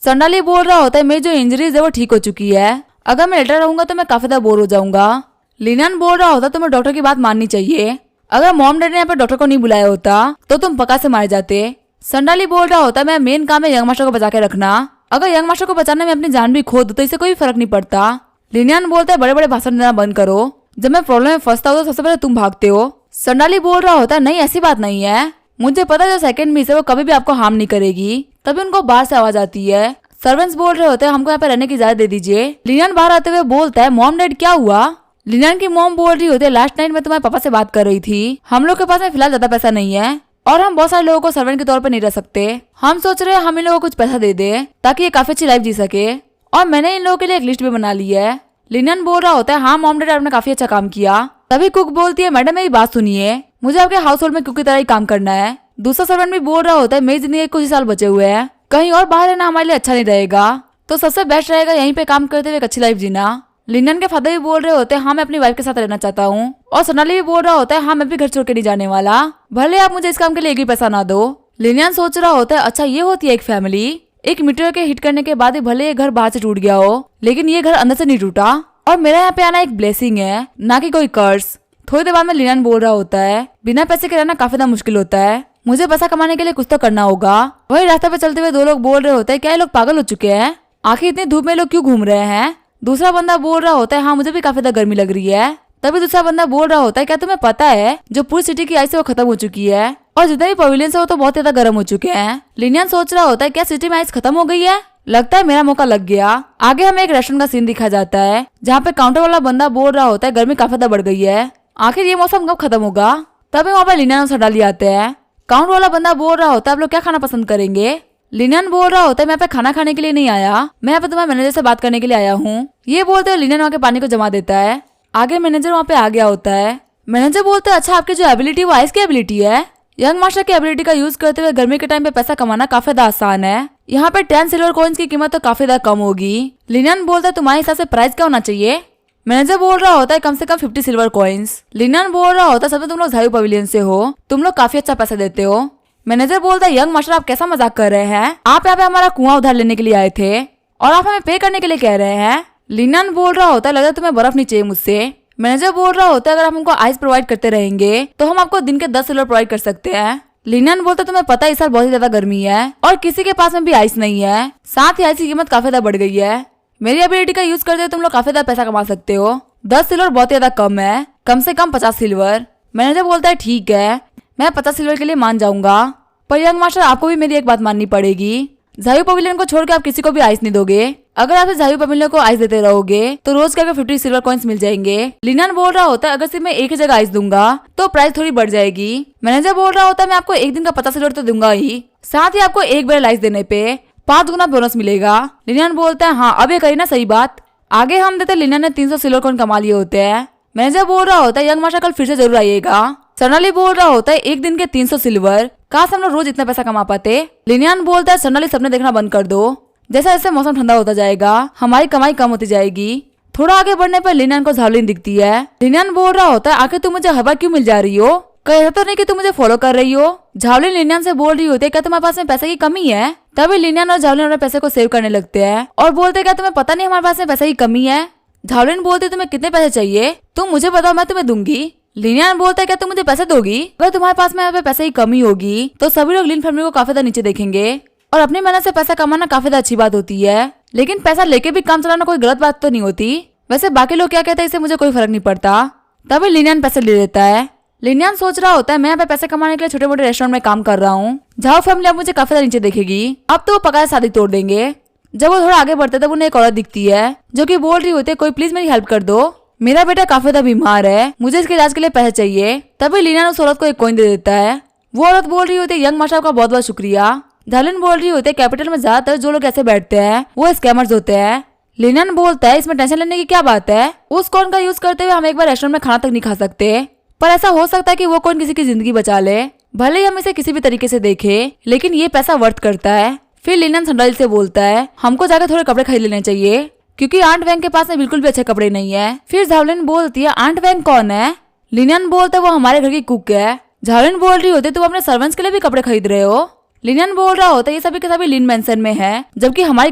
संडाली बोल रहा होता है मेरी जो इंजरीज है वो ठीक हो चुकी है, अगर मैं लेटर रहूंगा तो मैं काफी ज्यादा बोर हो जाऊंगा। लिनियन बोल रहा होता तुम्हें डॉक्टर की बात माननी चाहिए, अगर मॉम डैड ने यहाँ पे डॉक्टर को नहीं बुलाया होता तो तुम पक्का से मारे जाते। संडाली बोल रहा होता मैं मेन काम है यंग मास्टर को बचा के रखना, अगर यंग मास्टर को बचाने में अपनी जान भी खो दो तो इससे कोई फर्क नहीं पड़ता। लिनियन बोलता है बड़े बड़े भाषण देना बंद करो, जब मैं प्रॉब्लम में फंसता हूँ तो सबसे पहले तुम भागते हो। संडाली बोल रहा होता है नहीं ऐसी बात नहीं है, मुझे पता है जो सेकंड मिस है वो कभी भी आपको हार्म नहीं करेगी। तभी उनको बाहर से आवाज आती है। सर्वेंट्स बोल रहे होते हैं हमको यहाँ पे रहने की इजाजत दे दीजिए। लिनियन बाहर आते हुए बोलता है मॉम डैड क्या हुआ। लिनियन की मॉम बोल रही होती है लास्ट नाइट में तुम्हारे पापा से बात कर रही थी, हम लोग के पास में फिलहाल ज्यादा पैसा नहीं है और हम बहुत सारे लोगों को सर्वेंट के तौर पर नहीं रह सकते, हम सोच रहे हैं हम इन लोगों को कुछ पैसा दे दे ताकि ये काफी अच्छी लाइफ जी सके, और मैंने इन लोगों के लिए एक लिस्ट भी बना ली है। लिनियन बोल रहा होता है हाँ मॉम डैड आपने काफी अच्छा काम किया। तभी कुक बोलती है मैडम मेरी बात सुनिए, मुझे आपके हाउस होल्ड में कुक की तरह ही काम करना है। दूसरा सर्वेंट भी बोल रहा होता है मेरी जिंदगी के कुछ ही साल बचे हुए हैं, कहीं और बाहर रहना हमारे लिए अच्छा नहीं रहेगा, तो सबसे बेस्ट रहेगा यहीं पे काम करते हुए एक अच्छी लाइफ जीना। लिनन के फादर भी बोल रहे होते हैं हाँ मैं अपनी वाइफ के साथ रहना चाहता हूँ, और सोनाली भी बोल रहा होता है हाँ मैं भी घर छोड़ के नहीं जाने वाला, भले आप मुझे इस काम के लिए एक भी पैसा ना दो। लिनियन सोच रहा होता है अच्छा ये होती है एक फैमिली। एक मीटर के हिट करने के बाद ही भले ये घर बाहर से टूट गया हो, लेकिन ये घर अंदर से नहीं टूटा, और मेरा यहाँ पे आना एक ब्लेसिंग है ना कि कोई कर्स। थोड़ी देर बाद में लिनन बोल रहा होता है बिना पैसे के रहना काफी ज्यादा मुश्किल होता है, मुझे पैसा कमाने के लिए कुछ तो करना होगा। वही रास्ते पे चलते हुए दो लोग बोल रहे होते हैं क्या ये लोग पागल हो चुके हैं, आखिर इतनी धूप में लोग क्यों घूम रहे हैं। दूसरा बंदा बोल रहा होता है हाँ मुझे भी काफी ज्यादा गर्मी लग रही है। तभी दूसरा बंदा बोल रहा होता है क्या तुम्हें पता है जो पूरी सिटी की आइस है वो खत्म हो चुकी है, और जितने भी पवेलियन है वो तो बहुत ज्यादा गर्म हो चुके हैं। लिनियन सोच रहा होता है क्या सिटी में आइस खत्म हो गई है, लगता है मेरा मौका लग गया। आगे हमें एक रेस्टोरेंट का सीन दिखा जाता है जहाँ पे काउंटर वाला बंदा बोल रहा होता है गर्मी काफी ज्यादा बढ़ गई है, आखिर ये मौसम कब खत्म होगा। तभी वहाँ पर लिनियन और सडाली आते हैं। काउंटर वाला बंदा बोल रहा होता है आप लोग क्या खाना पसंद करेंगे। लिनियन बोल रहा होता है मैं यहाँ पे खाना खाने के लिए नहीं आया, मैं यहाँ पे तुम्हारे मैनेजर से बात करने के लिए आया हूँ। ये बोलते हुए लिनियन वहाँ के पानी को जमा देता है। आगे मैनेजर वहाँ पे आ गया होता है। मैनेजर बोलते हैं अच्छा आपकी जो एबिलिटी वो आइस की एबिलिटी है। यंग मास्टर की एबिलिटी का यूज करते हुए गर्मी के टाइम पे पैसा कमाना काफी ज्यादा आसान है, यहाँ पे 10 सिल्वर कॉइन्स की कीमत तो काफी ज्यादा कम होगी। लिनियन बोलता है तुम्हारे हिसाब से प्राइस क्या होना चाहिए। मैनेजर बोल रहा होता है कम से कम 50 सिल्वर कॉइन्स। लिनियन बोल रहा होता है सब तुम लोग झायू पवेलियन से हो, तुम लोग काफी अच्छा पैसा देते हो। मैनेजर बोलता है यंग मास्टर आप कैसा मजाक कर रहे हैं, आप यहाँ पे हमारा कुआं उधार लेने के लिए आए थे और आप हमें पे करने के लिए कह रहे हैं। लिनियन बोल रहा होता है लगता है तुम्हें बर्फ नहीं चाहिए मुझसे। मैनेजर बोल रहा होता है अगर आप हमको आइस प्रोवाइड करते रहेंगे तो हम आपको दिन के 10 सिल्वर प्रोवाइड कर सकते हैं। लिनियन बोलता है तुम्हें पता है इस साल बहुत ही ज्यादा गर्मी है और किसी के पास में भी आइस नहीं है, साथ ही आइस की कीमत काफी ज्यादा बढ़ गई है। मेरी एबिलिटी का यूज करते हुए तुम लोग काफी ज्यादा पैसा कमा सकते हो। 10 सिल्वर बहुत ज्यादा कम है, कम से कम 50 सिल्वर। मैनेजर बोलता है ठीक है मैं 50 सिल्वर के लिए मान जाऊंगा, पर यंग मास्टर आपको भी मेरी एक बात माननी पड़ेगी, झायू पवेलियन को छोड़ के आप किसी को भी आइस नहीं दोगे। अगर आप झायू पवेलियन को आइस देते रहोगे तो रोज के 50 सिल्वर कॉइन्स मिल जाएंगे। लिनियन बोल रहा होता है अगर सिर्फ मैं एक ही जगह आइस दूंगा तो प्राइस थोड़ी बढ़ जाएगी। मैनेजर बोल रहा होता है मैं आपको एक दिन का 50 सिल्वर तो दूंगा ही, साथ ही आपको एक बार आइस देने पे 5 गुना बोनस मिलेगा। लिनियन बोलता है हाँ अब ये कही ना सही बात। आगे हम देते लिनियन ने 300 सिल्वर कॉइन कमा लिए होते हैं। मैनेजर बोल रहा होता है यंग मास्टर कल फिर से जरूर आइएगा। सोनाली बोल रहा होता है एक दिन के 300 सिल्वर, काश हम लोग रोज इतना पैसा कमा पाते। लिनियन बोलता है सोनाली सपने देखना बंद कर दो, जैसा जैसे मौसम ठंडा होता जाएगा हमारी कमाई कम होती जाएगी। थोड़ा आगे बढ़ने पर लिनियन को झावलिन दिखती है। लिनियन बोल रहा होता है आखिर तुम मुझे हवा क्यों मिल जा रही हो, कह तो नहीं कि तुम मुझे फॉलो कर रही हो। झावलिन लिनियन से बोल रही होती है क्या तुम्हारे पास में पैसे की कमी है। तभी लिनियन और झावलिन अपने पैसे को सेव करने लगते हैं और बोलते क्या तुम्हें पता नहीं हमारे पास में पैसे की कमी है। झावलिन बोलते तुम्हें कितने पैसे चाहिए तुम मुझे बताओ मैं तुम्हें दूंगी। लिनियन बोलता है क्या तुम मुझे पैसे दोगी, अगर तुम्हारे पास में यहाँ पे पैसे की कमी होगी तो सभी लोग लिन फैमिली को काफी ज्यादा नीचे देखेंगे, और अपनी मेहनत से पैसा कमाना काफी ज्यादा अच्छी बात होती है, लेकिन पैसा लेके भी काम चलाना कोई गलत बात तो नहीं होती। वैसे बाकी लोग क्या कहते हैं इससे मुझे कोई फर्क नहीं पड़ता। तभी लिनियन पैसे ले लेता है। लिनियन सोच रहा होता है मैं यहाँ पे पैसे कमाने के लिए छोटे मोटे रेस्टोरेंट में काम कर रहा हूँ, झाओ फैमिली अब मुझे काफी ज्यादा नीचे देखेगी, अब तो वो पका शादी तोड़ देंगे। जब वो थोड़ा आगे बढ़ते तब उन्हें एक औरत दिखती है जो कि बोल रही होती है कोई प्लीज मेरी हेल्प कर दो, मेरा बेटा काफी ज्यादा बीमार है, मुझे इसके इलाज के लिए पैसे चाहिए। तभी लिनियन उस औरत को एक कॉइन दे देता है। वो औरत बोल रही होती है यंग मास्टर का बहुत बहुत शुक्रिया। झालिन बोल रही होती है कैपिटल में ज्यादातर जो लोग ऐसे बैठते हैं वो स्कैमर्स होते हैं। लिनियन बोलता है इसमें टेंशन लेने की क्या बात है, उस कॉइन का यूज करते हुए हम एक बार रेस्टोरेंट में खाना तक नहीं खा सकते, पर ऐसा हो सकता है कि वो कॉइन किसी की जिंदगी बचा ले, भले ही हम इसे किसी भी तरीके से देखे लेकिन ये पैसा वर्थ करता है। फिर लिनियन सडाली से बोलता है हमको जाकर थोड़े कपड़े खरीद लेने चाहिए क्योंकि आंट वैंग के पास में बिल्कुल भी अच्छे कपड़े नहीं है। फिर झावलिन बोलती है आंट वैंग कौन है। लिनियन बोलता है वो हमारे घर की कुक है। झावलिन बोल रही होती है तुम अपने सर्वेंट्स के लिए भी कपड़े खरीद रहे हो। लिनियन बोल रहा होता है ये सभी के सभी लिन मेंशन में है, जबकि हमारी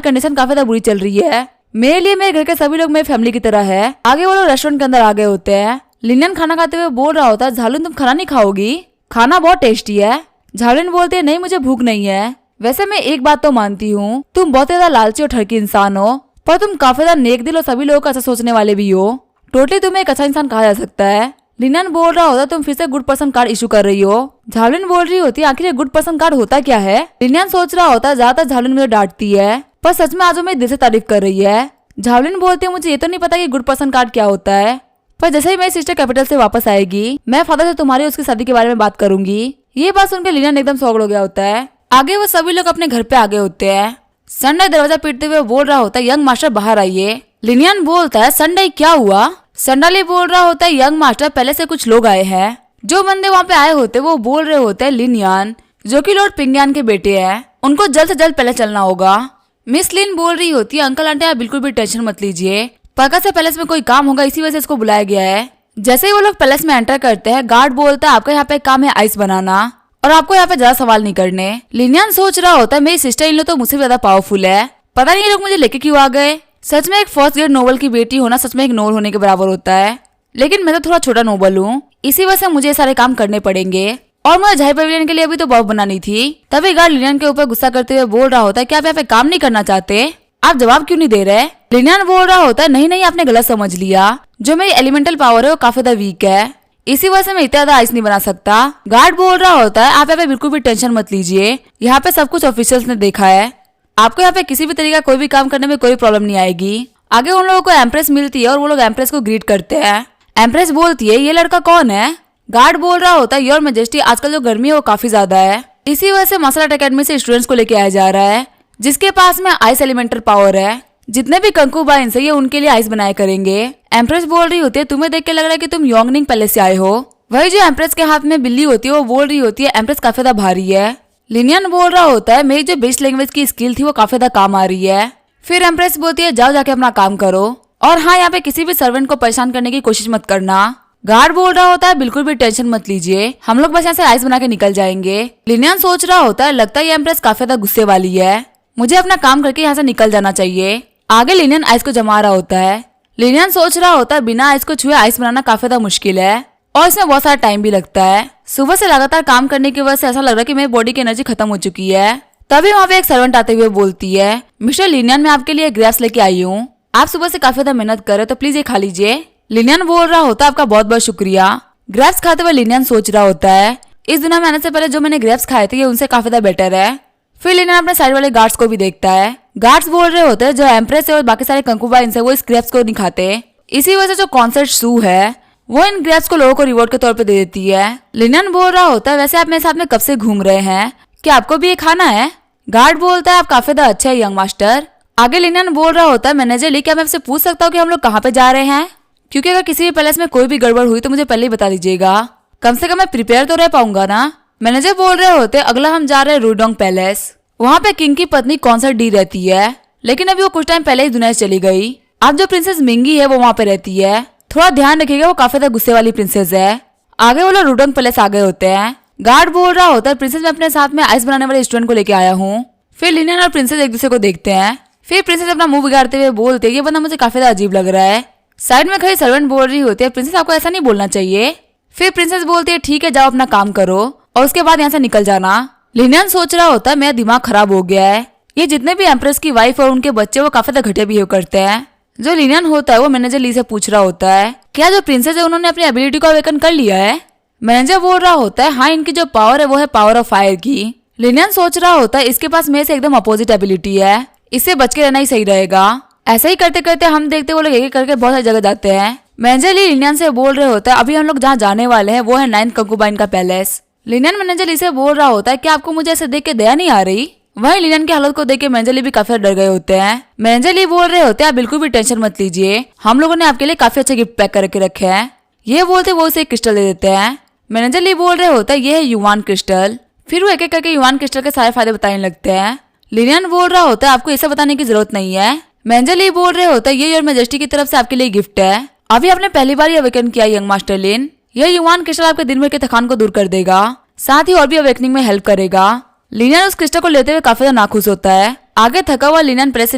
कंडीशन काफी ज्यादा बुरी चल रही है, मेरे लिए मेरे घर के सभी लोग मेरी फैमिली की तरह है। आगे वो लोग रेस्टोरेंट के अंदर आ गए होते हैं। लिनियन खाना खाते हुए बोल रहा होता है झावलिन तुम खाना नहीं खाओगी, खाना बहुत टेस्टी है। झावलिन बोलते है नहीं मुझे भूख नहीं है, वैसे मैं एक बात तो मानती हूँ तुम बहुत ज्यादा लालची और ठरकी इंसान हो, पर तुम काफी ज्यादा नेक दिल और सभी लोगों का अच्छा सोचने वाले भी हो, टोटली तुम्हें एक अच्छा इंसान कहा जा सकता है। लिनियन बोल रहा होता तुम फिर से गुड पर्सन कार्ड इशू कर रही हो। झावलिन बोल रही होती है आखिर ये गुड पर्सन कार्ड होता क्या है। लिनियन सोच रहा होता है ज्यादातर झावलिन मुझे डांटती है पर सच में आज वो मेरे दिल से तारीफ कर रही है। झावलिन बोलती है मुझे ये तो नहीं पता कि गुड पर्सन कार्ड क्या होता है, पर जैसे ही मेरी सिस्टर कैपिटल से वापस आएगी मैं फादर से तुम्हारी उसकी शादी के बारे में बात करूंगी। ये बात सुनकर लिनियन एकदम शॉक्ड हो गया होता है। आगे वो सभी लोग अपने घर पे आगे होते हैं। संडे दरवाजा पीटते हुए बोल रहा होता है यंग मास्टर बाहर आइए। लिनियन बोलता है संडे क्या हुआ। संडाली बोल रहा होता है यंग मास्टर पहले से कुछ लोग आए हैं, जो बंदे वहाँ पे आए होते वो बोल रहे होते हैं लिनयान, जो कि लॉर्ड पिंगयान के बेटे हैं, उनको जल्द से जल्द पहले चलना होगा। मिस लिन बोल रही होती है, अंकल आंटी आप बिल्कुल भी टेंशन मत लीजिए, पक्का से पैलेस में कोई काम होगा, इसी वजह से इसको बुलाया गया है। जैसे ही वो लोग पैलेस में एंटर करते हैं, गार्ड बोलता है आपका यहाँ पे काम है आइस बनाना और आपको यहाँ पे ज्यादा सवाल नहीं करने। लिनयान सोच रहा होता है मेरी सिस्टर इन लो तो मुझसे ज्यादा पावरफुल है, पता नहीं ये लोग मुझे लेके क्यों आ गए। सच में एक फर्स्ट ग्रेड नोबल की बेटी होना सच में एक नोबल होने के बराबर होता है, लेकिन मैं तो थोड़ा छोटा नोबल हूँ, इसी वजह से मुझे ये सारे काम करने पड़ेंगे। और मुझे झाई पवेलियन के लिए अभी तो बॉब बनानी थी। तभी गार्ड लिनयान के ऊपर गुस्सा करते हुए बोल रहा होता है कि आप यहाँ पे काम नहीं करना चाहते, आप जवाब क्यों नहीं दे रहे। लिनयान बोल रहा होता है नहीं नहीं आपने गलत समझ लिया, जो मेरी एलिमेंटल पावर है वो काफी ज्यादा वीक है, इसी वजह से मैं इतना ज्यादा आइस नहीं बना सकता। गार्ड बोल रहा होता है आप यहाँ पे बिल्कुल भी टेंशन मत लीजिए, यहाँ पे सब कुछ ऑफिशियल्स ने देखा है, आपको यहाँ पे किसी भी तरीके का कोई भी काम करने में कोई प्रॉब्लम नहीं आएगी। आगे उन लोगों को एम्प्रेस मिलती है और वो लोग एम्प्रेस को ग्रीट करते हैं। एम्प्रेस बोलती है ये लड़का कौन है। गार्ड बोल रहा होता है योर मैजेस्टी आजकल जो गर्मी है वो काफी ज्यादा है, इसी वजह से मार्शल आर्ट अकेडमी से स्टूडेंट्स को लेके आया जा रहा है जिसके पास में आइस एलिमेंटल पावर है, जितने भी कंकूबाइंस है ये उनके लिए आइस बनाया करेंगे। एम्प्रेस बोल रही होती है तुम्हें देख के लग रहा है कि तुम योंगनिंग पैलेस से आए हो। वही जो एम्प्रेस के हाथ में बिल्ली होती है वो बोल रही होती है एम्प्रेस काफी ज्यादा भारी है। लिनयान बोल रहा होता है मेरी जो बेस्ट लैंग्वेज की स्किल थी वो काफी ज्यादा काम आ रही है। फिर एम्प्रेस बोलती है जाओ जाके अपना काम करो, और हाँ यहाँ पे किसी भी सर्वेंट को परेशान करने की कोशिश मत करना। गार्ड बोल रहा होता है बिल्कुल भी टेंशन मत लीजिए, हम लोग बस यहाँ से आइस बना के निकल जाएंगे। लिनयान सोच रहा होता है लगता है ये एम्प्रेस काफी ज्यादा गुस्से वाली है, मुझे अपना काम करके यहाँ से निकल जाना चाहिए। आगे लिनयान आइस को जमा रहा होता है। लिनयान सोच रहा होता है बिना आइस को छुए आइस बनाना काफी ज्यादा मुश्किल है और इसमें बहुत सारा टाइम भी लगता है। सुबह से लगातार काम करने की वजह से ऐसा लग रहा है कि मेरी बॉडी की एनर्जी खत्म हो चुकी है। तभी वहाँ पे एक सर्वेंट आते हुए बोलती है मिस्टर लिनयान मैं आपके लिए ग्रेप्स लेके आई हूँ, आप सुबह से काफी ज्यादा मेहनत कर रहे तो प्लीज ये खा लीजिए। लिनयान बोल रहा होता है आपका बहुत बहुत शुक्रिया। ग्रेप्स खाते हुए लिनयान सोच रहा होता है इस दुनिया में आने से पहले जो मैंने ग्रेप्स खाए थे ये उनसे काफी ज्यादा बेटर है। फिर लिनयान अपने साइड वाले गार्ड्स को भी देखता है। गार्ड्स बोल रहे होते हैं जो एम्प्रेस है और बाकी सारे कंकूबाइंस है वो इस ग्रेप्स को नहीं खाते, इसी वजह से जो कॉन्सर्ट शू है वो इन ग्रेप्स को लोगों को रिवॉर्ड के तौर पे दे देती है। लिनयान बोल रहा होता है वैसे आप मेरे साथ में कब से घूम रहे हैं, क्या आपको भी ये खाना है। गार्ड बोलता है आप काफी ज्यादा अच्छे है यंग मास्टर। आगे लिनयान बोल रहा होता है मैनेजर ली क्या मैं आपसे पूछ सकता हूँ कि हम लोग कहाँ पे जा रहे हैं, क्योंकि अगर किसी भी पैलेस में कोई भी गड़बड़ हुई तो मुझे पहले ही बता दीजिएगा, कम से कम मैं प्रिपेयर तो रह पाऊंगा ना। मैनेजर बोल रहे होते अगला हम जा रहे हैं रूडोंग पैलेस, वहाँ पे किंग की पत्नी कॉन्सर्ट डी रहती है, लेकिन अभी वो कुछ टाइम पहले ही दुनिया से चली गई। अब जो प्रिंसेस मिंगी है वो वहाँ पे रहती है, थोड़ा ध्यान रखिएगा वो काफी ज्यादा गुस्से वाली प्रिंसेस है। आगे वो लोग रूडोंग पैलेस आ गए होते हैं। गार्ड बोल रहा होता है प्रिंसेस मैं अपने साथ में आइस बनाने वाले स्टूडेंट को लेके आया हूँ। फिर लिनयान और प्रिंसेस एक दूसरे को देखते हैं। फिर प्रिंसेस अपना मुंह बिगाड़ते हुए बोलते हैं ये बंदा मुझे काफी ज्यादा अजीब लग रहा है। साइड में खड़ी सर्वेंट बोल रही होती है प्रिंसेस आपको ऐसा नहीं बोलना चाहिए। फिर प्रिंसेस बोलती है ठीक है जाओ अपना काम करो और उसके बाद यहाँ से निकल जाना। लिनयान सोच रहा होता है मेरा दिमाग खराब हो गया है, ये जितने भी एम्प्रेस की वाइफ और उनके बच्चे वो काफी ज्यादा घटिया बिहेव करते हैं। जो लिनयान होता है वो मैनेजर ली से पूछ रहा होता है क्या जो प्रिंसेस है उन्होंने अपनी एबिलिटी को अवेकन कर लिया है। मैनेजर बोल रहा होता है हाँ इनकी जो पावर है वो है पावर ऑफ फायर की। लिनयान सोच रहा होता है इसके पास मेरे से एकदम अपोजिट एबिलिटी है, इससे बच के रहना ही सही रहेगा। ऐसा ही करते करते हम देखते वो लोग एक एक करके बहुत सारी जगह जाते हैं। मैनेजर ली लिनयान से बोल रहे होता है अभी हम लोग जहाँ जाने वाले हैं वो है 9th कंकूबाइन का पैलेस। लिनयान मैनेजर ली से बोल रहा होता है कि आपको मुझे ऐसे देख के दया नहीं आ रही। वहीं लिनयान की हालत को देख के मैनेजर ली भी काफी डर गए होते हैं। मैनेजर ली बोल रहे होते हैं आप बिल्कुल भी टेंशन मत लीजिए, हम लोगों ने आपके लिए काफी अच्छे गिफ्ट पैक करके रखे हैं। ये बोलते वो उसे एक क्रिस्टल दे देते हैं। मैनेजर ली बोल रहे होता है ये है युवान क्रिस्टल। फिर वो एक एक करके युवान क्रिस्टल के सारे फायदे बताने लगते हैं। लिनयान बोल रहा होता है आपको ऐसा बताने की जरूरत नहीं है। मैनेजर ली बोल रहे होता है ये योर मैजेस्टी की तरफ से आपके लिए गिफ्ट है, अभी आपने पहली बार ये अवेकन किया यंग मास्टर लिन। यह युवान क्रिस्टल आपके दिन भर के थकान को दूर कर देगा, साथ ही और भी अवेकनिंग में हेल्प करेगा। लिनयान उस क्रिस्टल को लेते हुए काफी ज्यादा नाखुश होता है। आगे थका हुआ लिनयान प्रेस से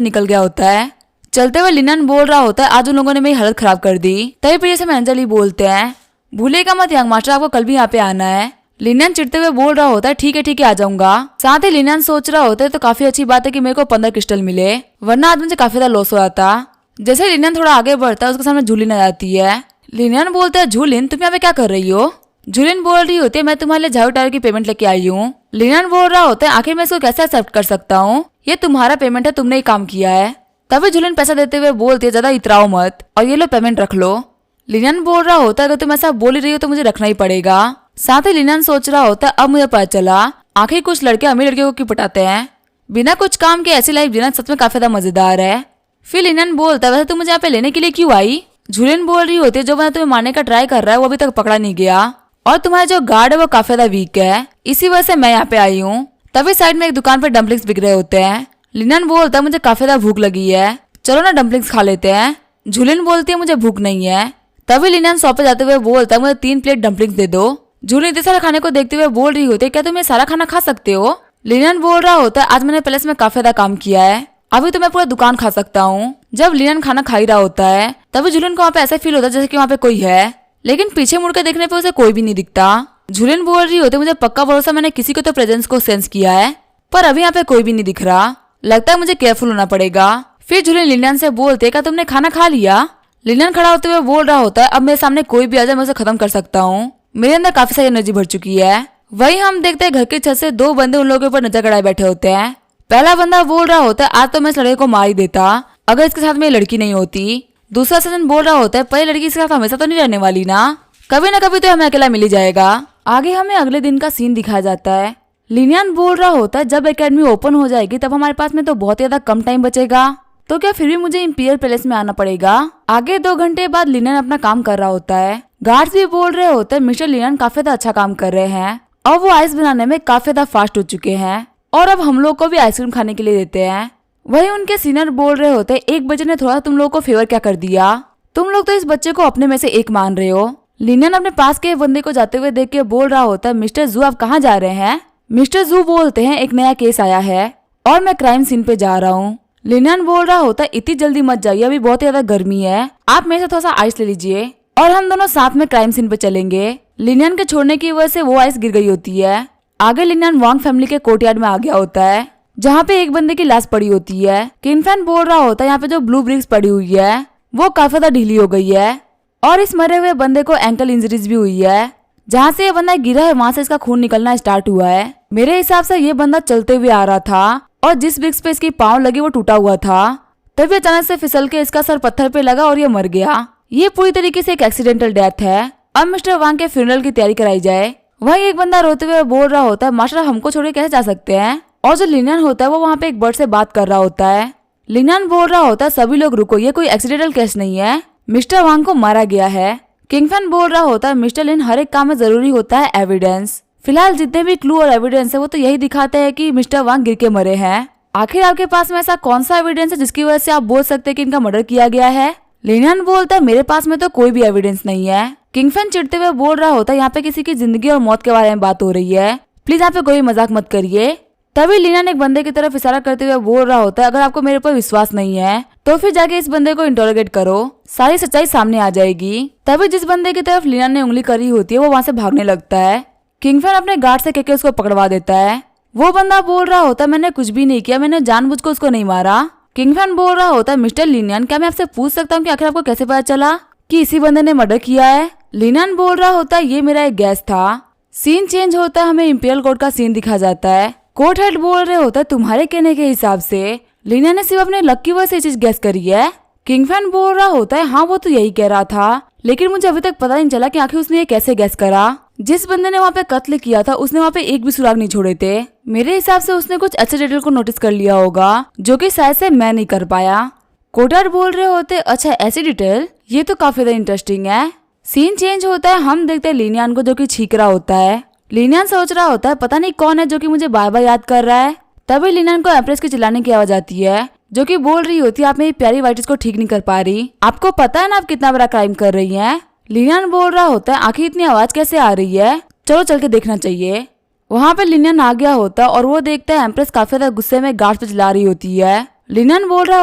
निकल गया होता है। चलते हुए लिनयान बोल रहा होता है आज उन लोगों ने मेरी हालत खराब कर दी। तभी पीछे से मैनेजर ली बोलते हैं भूलेगा मत यंग मास्टर आपको कल भी यहाँ पे आना है। लिनयान चिढ़ते हुए बोल रहा होता है ठीक है आ जाऊंगा। साथ ही लिनयान सोच रहा होता है तो काफी अच्छी बात है कि मेरे को 15 क्रिस्टल मिले, वरना आज मुझे काफी ज्यादा लॉस हो जाता। जैसे लिनयान थोड़ा आगे बढ़ता है उसके सामने जूलिन आ जाती है। लिनयान बोलता है जूलिन तुम यहाँ पे क्या कर रही हो। जूलिन बोल रही होती है मैं तुम्हारे लिए झाड़ू टायर की पेमेंट लेके आई हूँ। लिनयान बोल रहा होता है आखिर मैं इसको कैसे एक्सेप्ट कर सकता हूँ, ये तुम्हारा पेमेंट है, तुमने ही काम किया है। तभी जूलिन पैसा देते हुए बोलती है ज्यादा इतराओ मत और ये लो पेमेंट रख लो। लिनयान बोल रहा होता है अगर तुम ऐसा बोल ही रही हो तो मुझे रखना ही पड़ेगा। साथ ही लिनयान सोच रहा होता है अब मुझे पता चला आखिर कुछ लड़के अमीर लड़कियों को क्यों पटाते हैं, बिना कुछ काम के ऐसी लाइफ जीना सच में काफी ज्यादा मजेदार है। फिर लिनयान बोलता है वैसे तुम मुझे यहाँ पे लेने के लिए क्यों आई। जूलिन बोल रही होती है जो बंदा तुम्हें मारने का ट्राई कर रहा है वो अभी तक पकड़ा नहीं गया और तुम्हारा जो गार्ड है वो काफी ज्यादा वीक है, इसी वजह से मैं यहाँ पे आई हूँ। तभी साइड में एक दुकान पे डम्पलिंग्स बिक रहे होते हैं। लिनन बोलता है मुझे काफी ज्यादा भूख लगी है, चलो ना डम्पलिंग्स खा लेते हैं। झूलिन बोलती है मुझे भूख नहीं है। तभी लिनन शॉप पे जाते हुए बोलता है मुझे 3 प्लेट डम्पलिंग्स दे दो। झूलिन इतने सारे खाने को देखते हुए बोल रही होती है क्या तुम ये सारा खाना खा सकते हो? लिनन बोल रहा होता है आज मैंने पैलेस में काफी ज्यादा काम किया है, अभी तो मैं पूरा दुकान खा सकता हूँ। जब लिनन खाना खा ही रहा होता है तभी झूलिन को वहाँ पे ऐसा फील होता है जैसे कि वहाँ पे कोई है, लेकिन पीछे मुड़ के देखने पे उसे कोई भी नहीं दिखता। झूलिन बोल रही होती है मुझे पक्का भरोसा मैंने किसी को तो प्रेजेंस को सेंस किया है, पर अभी यहाँ पे कोई भी नहीं दिख रहा, लगता है मुझे केयरफुल होना पड़ेगा। फिर झूलिन लिनन से बोलते क्या तुमने खाना खा लिया? लिनन खड़ा होते हुए बोल रहा होता है अब मेरे सामने कोई भी आ जाए मैं उसे खत्म कर सकता हूँ, मेरे अंदर काफी सारी एनर्जी भर चुकी है। वही हम देखते हैं घर की छत से 2 बंदे उन लोगों के ऊपर नजर गड़ाए बैठे होते हैं। पहला बंदा बोल रहा होता है आज तो मैं इस लड़के को मार ही देता अगर इसके साथ मेरी लड़की नहीं होती। दूसरा सजन बोल रहा होता है पर ये लड़की इसके साथ हमेशा तो नहीं रहने वाली ना कभी तो हमें अकेला मिल ही जाएगा। आगे हमें अगले दिन का सीन दिखाया जाता है। लिनियन बोल रहा होता है जब एकेडमी ओपन हो जाएगी तब हमारे पास में तो बहुत ज्यादा कम टाइम बचेगा, तो क्या फिर भी मुझे इंपीरियल पैलेस में आना पड़ेगा? आगे 2 घंटे बाद लिनियन अपना काम कर रहा होता है। गार्ड्स भी बोल रहे होते हैं मिस्टर लिनियन काफी ज्यादा अच्छा काम कर रहे हैं और वो आइस बनाने में काफी ज्यादा फास्ट हो चुके हैं और अब हम लोग को भी आइसक्रीम खाने के लिए देते हैं। वही उनके सीनियर बोल रहे होते 1 बजे ने थोड़ा तुम लोगों को फेवर क्या कर दिया, तुम लोग तो इस बच्चे को अपने में से एक मान रहे हो। लिनियन अपने पास के बंदे को जाते हुए देख के बोल रहा होता है मिस्टर जू आप कहाँ जा रहे हैं? मिस्टर जू बोलते हैं एक नया केस आया है और मैं क्राइम सीन पे जा रहा हूँ। लिनियन बोल रहा होता है इतनी जल्दी मत जाइए अभी बहुत ज्यादा गर्मी है, आप मेरे से थोड़ा सा आइस ले लीजिए और हम दोनों साथ में क्राइम सीन पे चलेंगे। लिनियन के छोड़ने की वजह से वो आइस गिर गई होती है। आगे लिनियन वांग फैमिली के कोर्टयार्ड में आ गया होता है जहाँ पे एक बंदे की लाश पड़ी होती है। किनफैन बोल रहा होता है यहाँ पे जो ब्लू ब्रिक्स पड़ी हुई है वो काफी ज्यादा ढीली हो गई है और इस मरे हुए बंदे को एंकल इंजरीज भी हुई है। जहाँ से ये बंदा गिरा है वहाँ से इसका खून निकलना स्टार्ट हुआ है। मेरे हिसाब से ये बंदा चलते हुए आ रहा था और जिस ब्रिक्स पे इसकी पाँव लगी वो टूटा हुआ था, तभी अचानक से फिसल के इसका सर पत्थर पे लगा और ये मर गया। ये पूरी तरीके से एक एक्सीडेंटल डेथ है। अब मिस्टर वांग के फ्यूनरल की तैयारी कराई जाए। वही एक बंदा रोते हुए बोल रहा होता है मास्टर हमको छोड़ के कैसे जा सकते हैं, और जो लिनियन होता है वो वहाँ पे एक बर्ड से बात कर रहा होता है। लिनियन बोल रहा होता है सभी लोग रुको ये कोई एक्सीडेंटल केस नहीं है, मिस्टर वांग को मारा गया है। किंगफैन बोल रहा होता है मिस्टर लिन हर एक काम में जरूरी होता है एविडेंस, फिलहाल जितने भी क्लू और एविडेंस है वो तो यही दिखाते हैं कि मिस्टर वांग गिर के मरे हैं। आखिर आपके पास में ऐसा कौन सा एविडेंस है जिसकी वजह से आप बोल सकते हैं कि इनका मर्डर किया गया है? लिनियन बोलता है मेरे पास में तो कोई भी एविडेंस नहीं है। किंगफैन चिढ़ते हुए बोल रहा होता है यहाँ पे किसी की जिंदगी और मौत के बारे में बात हो रही है, प्लीज यहाँ पे कोई मजाक मत करिए। तभी लिनियन एक बंदे की तरफ इशारा करते हुए बोल रहा होता है अगर आपको मेरे पर विश्वास नहीं है तो फिर जाके इस बंदे को इंटरोगेट करो, सारी सच्चाई सामने आ जाएगी। तभी जिस बंदे की तरफ लिनियन ने उंगली करी होती है वो वहाँ से भागने लगता है। किंगफैन अपने गार्ड से कहकर उसको पकड़वा देता है। वो बंदा बोल रहा होता है मैंने कुछ भी नहीं किया, मैंने जानबूझ को उसको नहीं मारा। किंगफैन बोल रहा होता है मिस्टर लिनियन क्या मैं आपसे पूछ सकता हूँ कि आखिर आपको कैसे पता चला कि इसी बंदे ने मर्डर किया है? लिनियन बोल रहा होता है ये मेरा एक गैस था। सीन चेंज होता है, हमें इंपीरियल कोर्ट का सीन दिखा जाता है। कोर्ट हेड बोल रहे होता है तुम्हारे कहने के हिसाब से लिनियन ने सिर्फ अपने लक की वजह से चीज गैस करी है। किंगफैन बोल रहा होता है हाँ वो तो यही कह रहा था, लेकिन मुझे अभी तक पता नहीं चला कि आखिर उसने ये कैसे गैस करा। जिस बंदे ने वहाँ पे कत्ल किया था उसने वहाँ पे एक भी सुराग नहीं छोड़े थे। मेरे हिसाब से उसने कुछ अच्छे डिटेल को नोटिस कर लिया होगा जो कि शायद से मैं नहीं कर पाया। कोर्टयार्ड बोल रहे होते अच्छा ऐसी डिटेल, ये तो काफी ज्यादा इंटरेस्टिंग है। सीन चेंज होता है, हम देखते हैं लिनियन को जो कि छींक रहा होता है। लिनियन सोच रहा होता है पता नहीं कौन है जो कि मुझे बार बार याद कर रहा है। तभी लिनियन को एम्प्रेस की चिल्लाने की आवाज आती है जो कि बोल रही होती है आप मेरी प्यारी वाइटिस को ठीक नहीं कर पा रही, आपको पता है ना आप कितना बड़ा क्राइम कर रही हैं। लिनियन बोल रहा होता है आखिर इतनी आवाज कैसे आ रही है, चलो चल के देखना चाहिए। वहाँ पे लिनियन आ गया होता है और वो देखता है एम्प्रेस काफी ज्यादा गुस्से में गार्ड पे चिल्ला रही होती है। लिनियन बोल रहा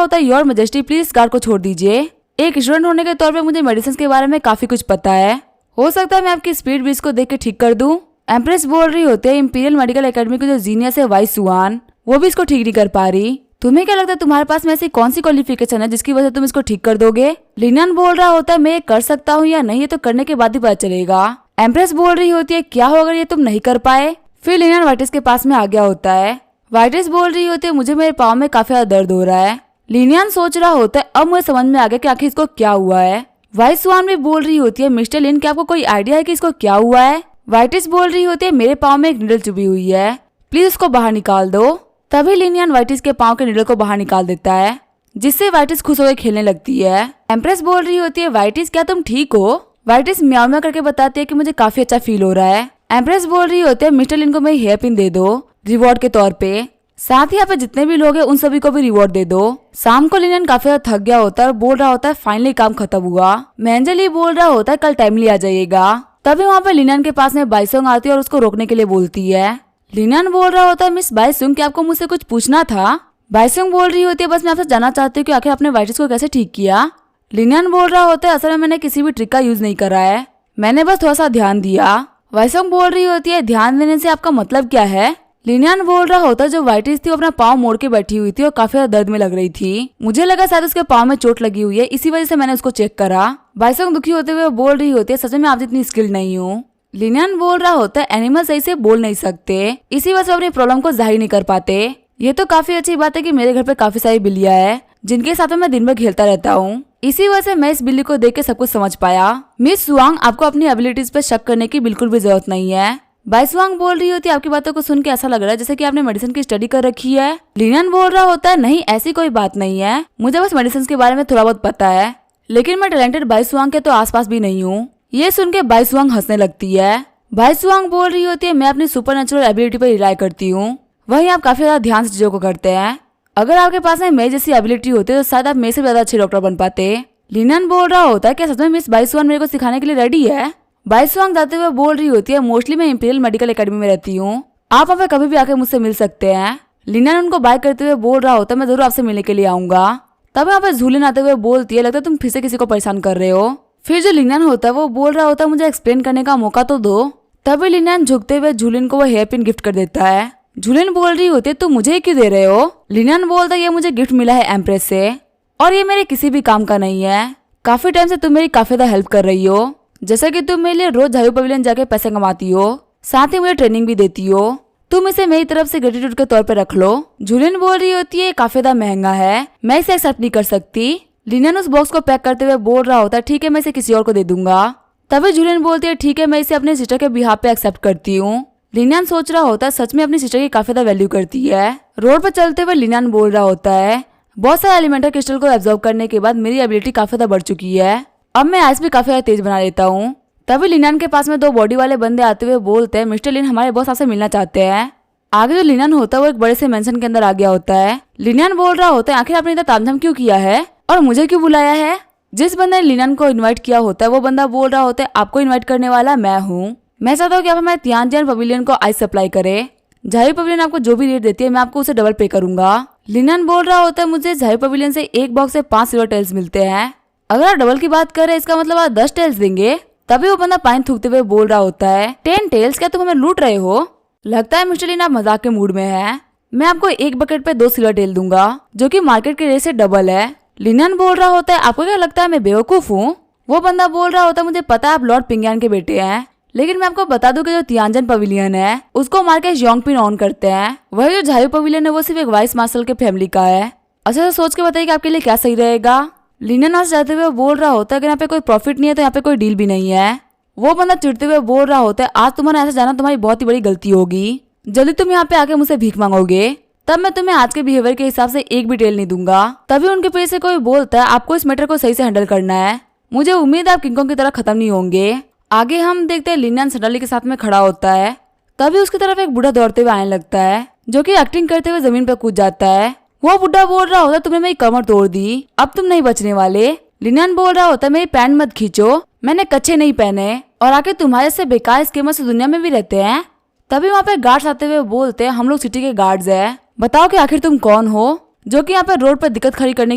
होता है योर मैजेस्टी प्लीज गार्ड को छोड़ दीजिए, एक स्टूडेंट होने के तौर पे मुझे मेडिसिन के बारे में काफी कुछ पता है, हो सकता है मैं आपकी स्पीड ब्रीज को देख के ठीक कर दूं। एम्प्रेस बोल रही होती है इंपीरियल मेडिकल एकेडमी की जो जीनियस है वाइस सुआन वो भी इसको ठीक नहीं कर पा रही, तुम्हें क्या लगता है तुम्हारे पास में ऐसी कौन सी क्वालिफिकेशन है जिसकी वजह से तुम इसको ठीक कर दोगे? लिनियन बोल रहा होता है मैं ये कर सकता हूँ या नहीं ये तो करने के बाद ही पता चलेगा। एम्प्रेस बोल रही होती है क्या होगा अगर ये तुम नहीं कर पाए? फिर लिनियन वाइटिस के पास में आ गया होता है। वाइटिस बोल रही होती है मुझे मेरे पाँव में काफी ज्यादा दर्द हो रहा है। लिनियन सोच रहा होता है अब मुझे समझ में आ गया कि आखिर इसको क्या हुआ है। वाइस सुआन भी बोल रही होती है मिस्टर लिन क्या आपको कोई आइडिया है कि इसको क्या हुआ है? वाइटिस बोल रही होती है मेरे पाँव में एक निडल चुभी हुई है, प्लीज उसको बाहर निकाल दो। तभी लिनियन वाइटिस के पाँव के निडल को बाहर निकाल देता है जिससे वाइटिस खुश होकर खेलने लगती है। एम्प्रेस बोल रही होती है वाइटिस क्या तुम ठीक हो? वाइटिस म्याओ म्याओ करके बताती है कि मुझे काफी अच्छा फील हो रहा है। एम्प्रेस बोल रही होती है मिस्टर लिन को मेरी हेयर पिन दे दो रिवॉर्ड के तौर पे, साथ ही यहाँ पे जितने भी लोग हैं उन सभी को भी रिवॉर्ड दे दो। शाम को लिनन काफी ज्यादा थक गया होता है और बोल रहा होता है फाइनली काम खत्म हुआ। मैंजली बोल रहा होता है कल टाइमली आ जाइएगा। तभी वहाँ पे लिनन के पास में बाइसोंग आती है और उसको रोकने के लिए बोलती है। लिनन बोल रहा होता है मिस बाइसोंग क्या आपको मुझसे कुछ पूछना था? बाइसोंग बोल रही होती है बस मैं आपसे जानना चाहती हूँ कि आखिर आपने वाइटिस को कैसे ठीक किया। लिनन बोल रहा होता है असल में मैंने किसी भी ट्रिक का यूज नहीं करा है, मैंने बस थोड़ा सा ध्यान दिया। बाइसोंग बोल रही होती है ध्यान देने से आपका मतलब क्या है? लिनन बोल रहा होता है जो वाइटिस थी वो अपना पाँव मोड़ के बैठी हुई थी और काफी ज्यादा दर्द में लग रही थी। मुझे लगा शायद उसके पाँव में चोट लगी हुई है, इसी वजह से मैंने उसको चेक करा। बाइसोंग दुखी होते हुए बोल रही होती है सच में आप जितनी स्किल्ड नहीं हूँ। लिनन बोल रहा होता है एनिमल सही से बोल नहीं सकते, इसी वजह से अपनी प्रॉब्लम को जाहिर नहीं कर पाते। ये तो काफी अच्छी बात है कि मेरे घर पे काफी सारी बिल्लियां हैं जिनके साथ मैं दिन भर खेलता रहता हूँ, इसी वजह से मैं इस बिल्ली को देख के सब कुछ समझ पाया। मिस सुआंग आपको अपनी एबिलिटीज पे शक करने की बिल्कुल भी जरूरत नहीं है। बाइसवांग बोल रही होती है आपकी बातों को सुन के ऐसा लग रहा है जैसे कि आपने मेडिसिन की स्टडी कर रखी है। लिनन बोल रहा होता है नहीं ऐसी कोई बात नहीं है, मुझे बस मेडिसिन के बारे में थोड़ा बहुत पता है, लेकिन मैं टैलेंटेड बाइसवांग के तो आसपास भी नहीं हूँ। ये सुन के बाइसवांग हंसने लगती है। बाइसवांग बोल रही होती है मैं अपनी सुपर नेचुरल एबिलिटी पर रिलाई करती हूँ, वही आप काफी ज्यादा ध्यान से चीजों को करते हैं। अगर आपके पास में मेरी जैसी एबिलिटी होती तो शायद आप मेरे से ज्यादा अच्छे डॉक्टर बन पाते। लिनन बोल रहा होता है क्या सच में मिस बाइसवांग मेरे को सिखाने के लिए रेडी है? बाइसवांग जाते हुए बोल रही होती है मोस्टली मैं इंपीरियल मेडिकल एकेडमी में रहती हूँ, आप वहाँ पे कभी भी आके मुझसे मिल सकते हैं। लिनन उनको बाय करते हुए बोल रहा होता है मैं जरूर आपसे मिलने के लिए आऊंगा। तब यहाँ पे झूलन आते हुए बोलती है लगता है तुम फिर से किसी को परेशान कर रहे हो। फिर जो लिनन होता है वो बोल रहा होता है मुझे एक्सप्लेन करने का मौका तो दो। तभी लिनन झुकते हुए झूलन को वो हेयर पिन गिफ्ट कर देता है। झूलन बोल रही होती है तुम मुझे क्यों दे रहे हो? लिनन बोलता है ये मुझे गिफ्ट मिला है एम्प्रेस से और ये मेरे किसी भी काम का नहीं है, काफी टाइम से तुम मेरी काफी ज्यादा हेल्प कर रही हो, जैसे कि तुम मेरे लिए रोज झायू पवेलियन जाके पैसे कमाती हो, साथ ही मुझे ट्रेनिंग भी देती हो, तुम इसे मेरी तरफ से ग्रेटिट्यूड के तौर पे रख लो। झूलन बोल रही होती है काफी ज्यादा महंगा है, मैं इसे एक्सेप्ट नहीं कर सकती। लिनन उस बॉक्स को पैक करते हुए बोल रहा होता है ठीक है मैं इसे किसी और को दे दूंगा। तभी झूलन बोलती है ठीक है मैं इसे अपने सिस्टर के बिहाफ पे एक्सेप्ट करती हूँ। लिनन सोच रहा होता है सच में अपनी सिस्टर की काफी ज्यादा वैल्यू करती है। रोड पर चलते हुए लिनन बोल रहा होता है बहुत सारे एलिमेंटल क्रिस्टल को एब्जॉर्ब करने के बाद मेरी एबिलिटी काफी ज्यादा बढ़ चुकी है, अब मैं आइस भी काफी ज्यादा तेज बना लेता हूँ। तभी लिनन के पास में दो बॉडी वाले बंदे आते हुए बोलते हैं मिस्टर लिन हमारे बॉस आपसे मिलना चाहते हैं। आगे जो लिनन होता है वो एक बड़े से मेंशन के अंदर आ गया होता है। लिनन बोल रहा होता है आखिर आपने इतना तामझाम क्यों किया है और मुझे क्यों बुलाया है? जिस बंदे ने लिनन को इन्वाइट किया होता है वो बंदा बोल रहा होता है आपको इन्वाइट करने वाला मैं हूँ, मैं चाहता हूँ कि आप हमारे तियानजिन पवेलियन को आइस सप्लाई करे। झायू पवेलियन आपको जो भी रेट देती है मैं आपको उसे डबल पे करूंगा। लिनन बोल रहा होता है मुझे झायू पवेलियन से एक बॉक्स से 5 सिल्वर टेल्स मिलते हैं, अगर आप डबल की बात करें इसका मतलब आप 10 टेल्स देंगे। तभी वो बंदा पानी थूकते हुए बोल रहा होता है 10 टेल्स क्या तुम हमें लूट रहे हो? लगता है मिस्टर लिन आप मजाक के मूड में है, मैं आपको एक बकेट पे 2 सिल्वर टेल दूंगा जो कि मार्केट के रेट से डबल है। लिनन बोल रहा होता है आपको क्या लगता है मैं बेवकूफ हूँ? वो बंदा बोल रहा होता है मुझे पता है आप लॉर्ड पिंगियान के बेटे हैं, लेकिन मैं आपको बता दूं कि जो तियानजिन पवेलियन है उसको मार के योंगपिन ऑन करते हैं, वही जो झायू पवेलियन है वो सिर्फ एक वाइस मार्शल के फैमिली का है। अच्छा से सोच के बताइए कि आपके लिए क्या सही रहेगा। लिनन वहां से जाते हुए बोल रहा होता है कि यहाँ पे कोई प्रॉफिट नहीं है तो यहाँ पे कोई डील भी नहीं है। वो बंदा चिढ़ते हुए बोल रहा होता है आज तुम्हारा ऐसा जाना तुम्हारी बहुत ही बड़ी गलती होगी, जल्दी तुम यहाँ पे आके मुझसे भीख मांगोगे तब मैं तुम्हें आज के बिहेवियर के हिसाब से एक भी टेल नहीं दूंगा। तभी उनके पीछे से कोई बोलता है आपको इस मैटर को सही से हैंडल करना है, मुझे उम्मीद है आप किंग कॉन्ग की तरह खत्म नहीं होंगे। आगे हम देखते हैं लिनन सडनली के साथ में खड़ा होता है, तभी उसकी तरफ एक बूढ़ा दौड़ते हुए आने लगता है जो कि एक्टिंग करते हुए जमीन पर कूद जाता है। वो बुढ़ा बोल रहा होता है तुमने मेरी कमर तोड़ दी, अब तुम नहीं बचने वाले। लिनन बोल रहा होता है मेरी पैंट मत खींचो, मैंने कच्चे नहीं पहने और आके तुम्हारे से बेकार स्कीमर से दुनिया में भी रहते हैं। तभी वहाँ पे गार्ड्स आते हुए बोलते हैं हम लोग सिटी के गार्ड्स हैं, बताओ कि आखिर तुम कौन हो जो कि यहाँ पे रोड पर दिक्कत खड़ी करने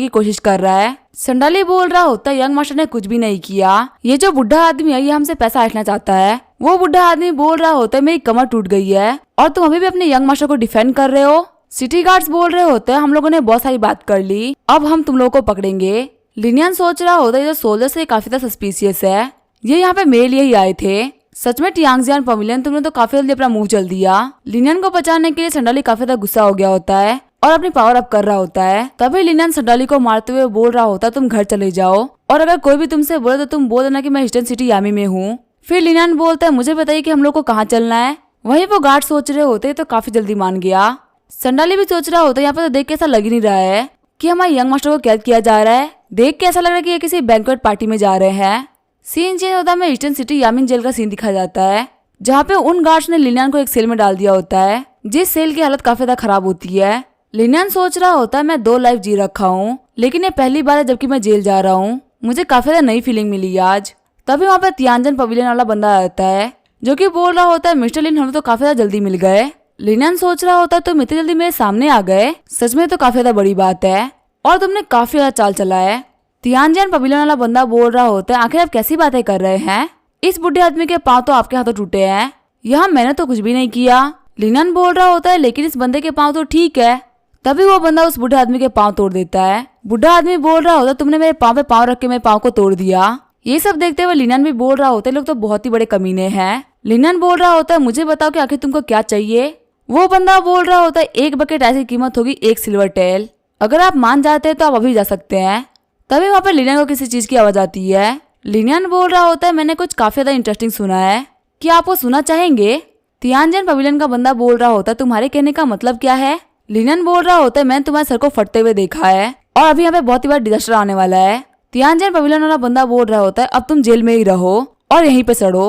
की कोशिश कर रहा है। संडाली बोल रहा होता है यंग मास्टर ने कुछ भी नहीं किया, ये जो बुढ़ा आदमी है ये हमसे पैसा ऐंठना चाहता है। वो बुढ़ा आदमी बोल रहा होता है मेरी कमर टूट गई है और तुम अभी भी अपने यंग मास्टर को डिफेंड कर रहे हो। सिटी गार्ड्स बोल रहे होते हैं हम लोगों ने बहुत सारी बात कर ली, अब हम तुम लोगों को पकड़ेंगे। लिनियन सोच रहा होता है ये सोल्जर से काफी ज्यादा सस्पिशियस है, ये यहाँ पे मेरे लिए ही आए थे। सच में तियांगजियान पवेलियन तुमने तो काफी जल्दी अपना मुंह चल दिया। लिनियन को बचाने के लिए संडाली काफी ज्यादा गुस्सा हो गया होता है और अपनी पावर अप कर रहा होता है। तभी लिनियन संडाली को मारते हुए बोल रहा होता है तुम घर चले जाओ और अगर कोई भी तुमसे बोले तो तुम बोल देना कि मैं ईस्टर्न सिटी यामी में हूँ। फिर लिनियन बोलता है मुझे बताइए कि हम लोग को कहाँ चलना है। वहीं वो गार्ड सोच रहे होते तो काफी जल्दी मान गया। संडाली भी सोच रहा होता है यहाँ पे तो देख के ऐसा लग ही नहीं रहा है कि हमारे यंग मास्टर को कैद किया जा रहा है, देख के ऐसा लग रहा है कि ये किसी बैंक्वेट पार्टी में जा रहे हैं। सीन चेंज होता है, हमें ईस्टर्न सिटी यामिन जेल का सीन दिखाया जाता है, जहाँ पे उन गार्ड्स ने लिनियन को एक सेल में डाल दिया होता है, जिस सेल की हालत काफी ज्यादा खराब होती है। लिनियन सोच रहा होता है मैं 2 लाइफ जी रखा हूँ, लेकिन ये पहली बार है जबकि मैं जेल जा रहा हूँ, मुझे काफी ज्यादा नई फीलिंग मिली आज। तभी वहाँ पे तियानजन पवेलियन वाला बंदा आता है, जो कि बोल रहा होता है मिस्टर लिन हम तो काफी ज्यादा जल्दी मिल गए। लिनियन सोच रहा होता है तुम इतनी जल्दी मेरे सामने आ गए, सच में तो काफी ज्यादा बड़ी बात है और तुमने काफी ज्यादा चाल चला है। तियानजन पवेलियन वाला बंदा बोल रहा होता है आखिर आप कैसी बातें कर रहे हैं, इस बुढ़े आदमी के पाँव तो आपके हाथों टूटे हैं, यहाँ मैंने तो कुछ भी नहीं किया। लिनियन बोल रहा होता है लेकिन इस बंदे के पाँव तो ठीक है। तभी वो बंदा उस बुढ़े आदमी के पाँव तोड़ देता है। बुढ़ा आदमी बोल रहा होता है तुमने मेरे पाँव पे पाँव रख के मेरे पाँव को तोड़ दिया। ये सब देखते हुए लिनियन भी बोल रहा होता है लोग तो बहुत ही बड़े कमीने हैं। लिनियन बोल रहा होता है मुझे बताओ कि आखिर तुमको क्या चाहिए। वो बंदा बोल रहा होता है 1 बकेट ऐसी कीमत होगी 1 सिल्वर टेल, अगर आप मान जाते हैं तो आप अभी जा सकते हैं। तभी वहाँ पे लिनियन को किसी चीज की आवाज आती है। लिनियन बोल रहा होता है मैंने कुछ काफी ज्यादा इंटरेस्टिंग सुना है, क्या आप वो सुनना चाहेंगे। तियानजन पवेलियन का बंदा बोल रहा होता है तुम्हारे कहने का मतलब क्या है। लिनियन बोल रहा होता है मैंने तुम्हारे सर को फटते हुए देखा है और अभी यहाँ पे बहुत ही बड़ा डिजास्टर आने वाला है। तियानजन पवेलियन वाला बंदा बोल रहा होता है अब तुम जेल में ही रहो और यहीं पे सड़ो,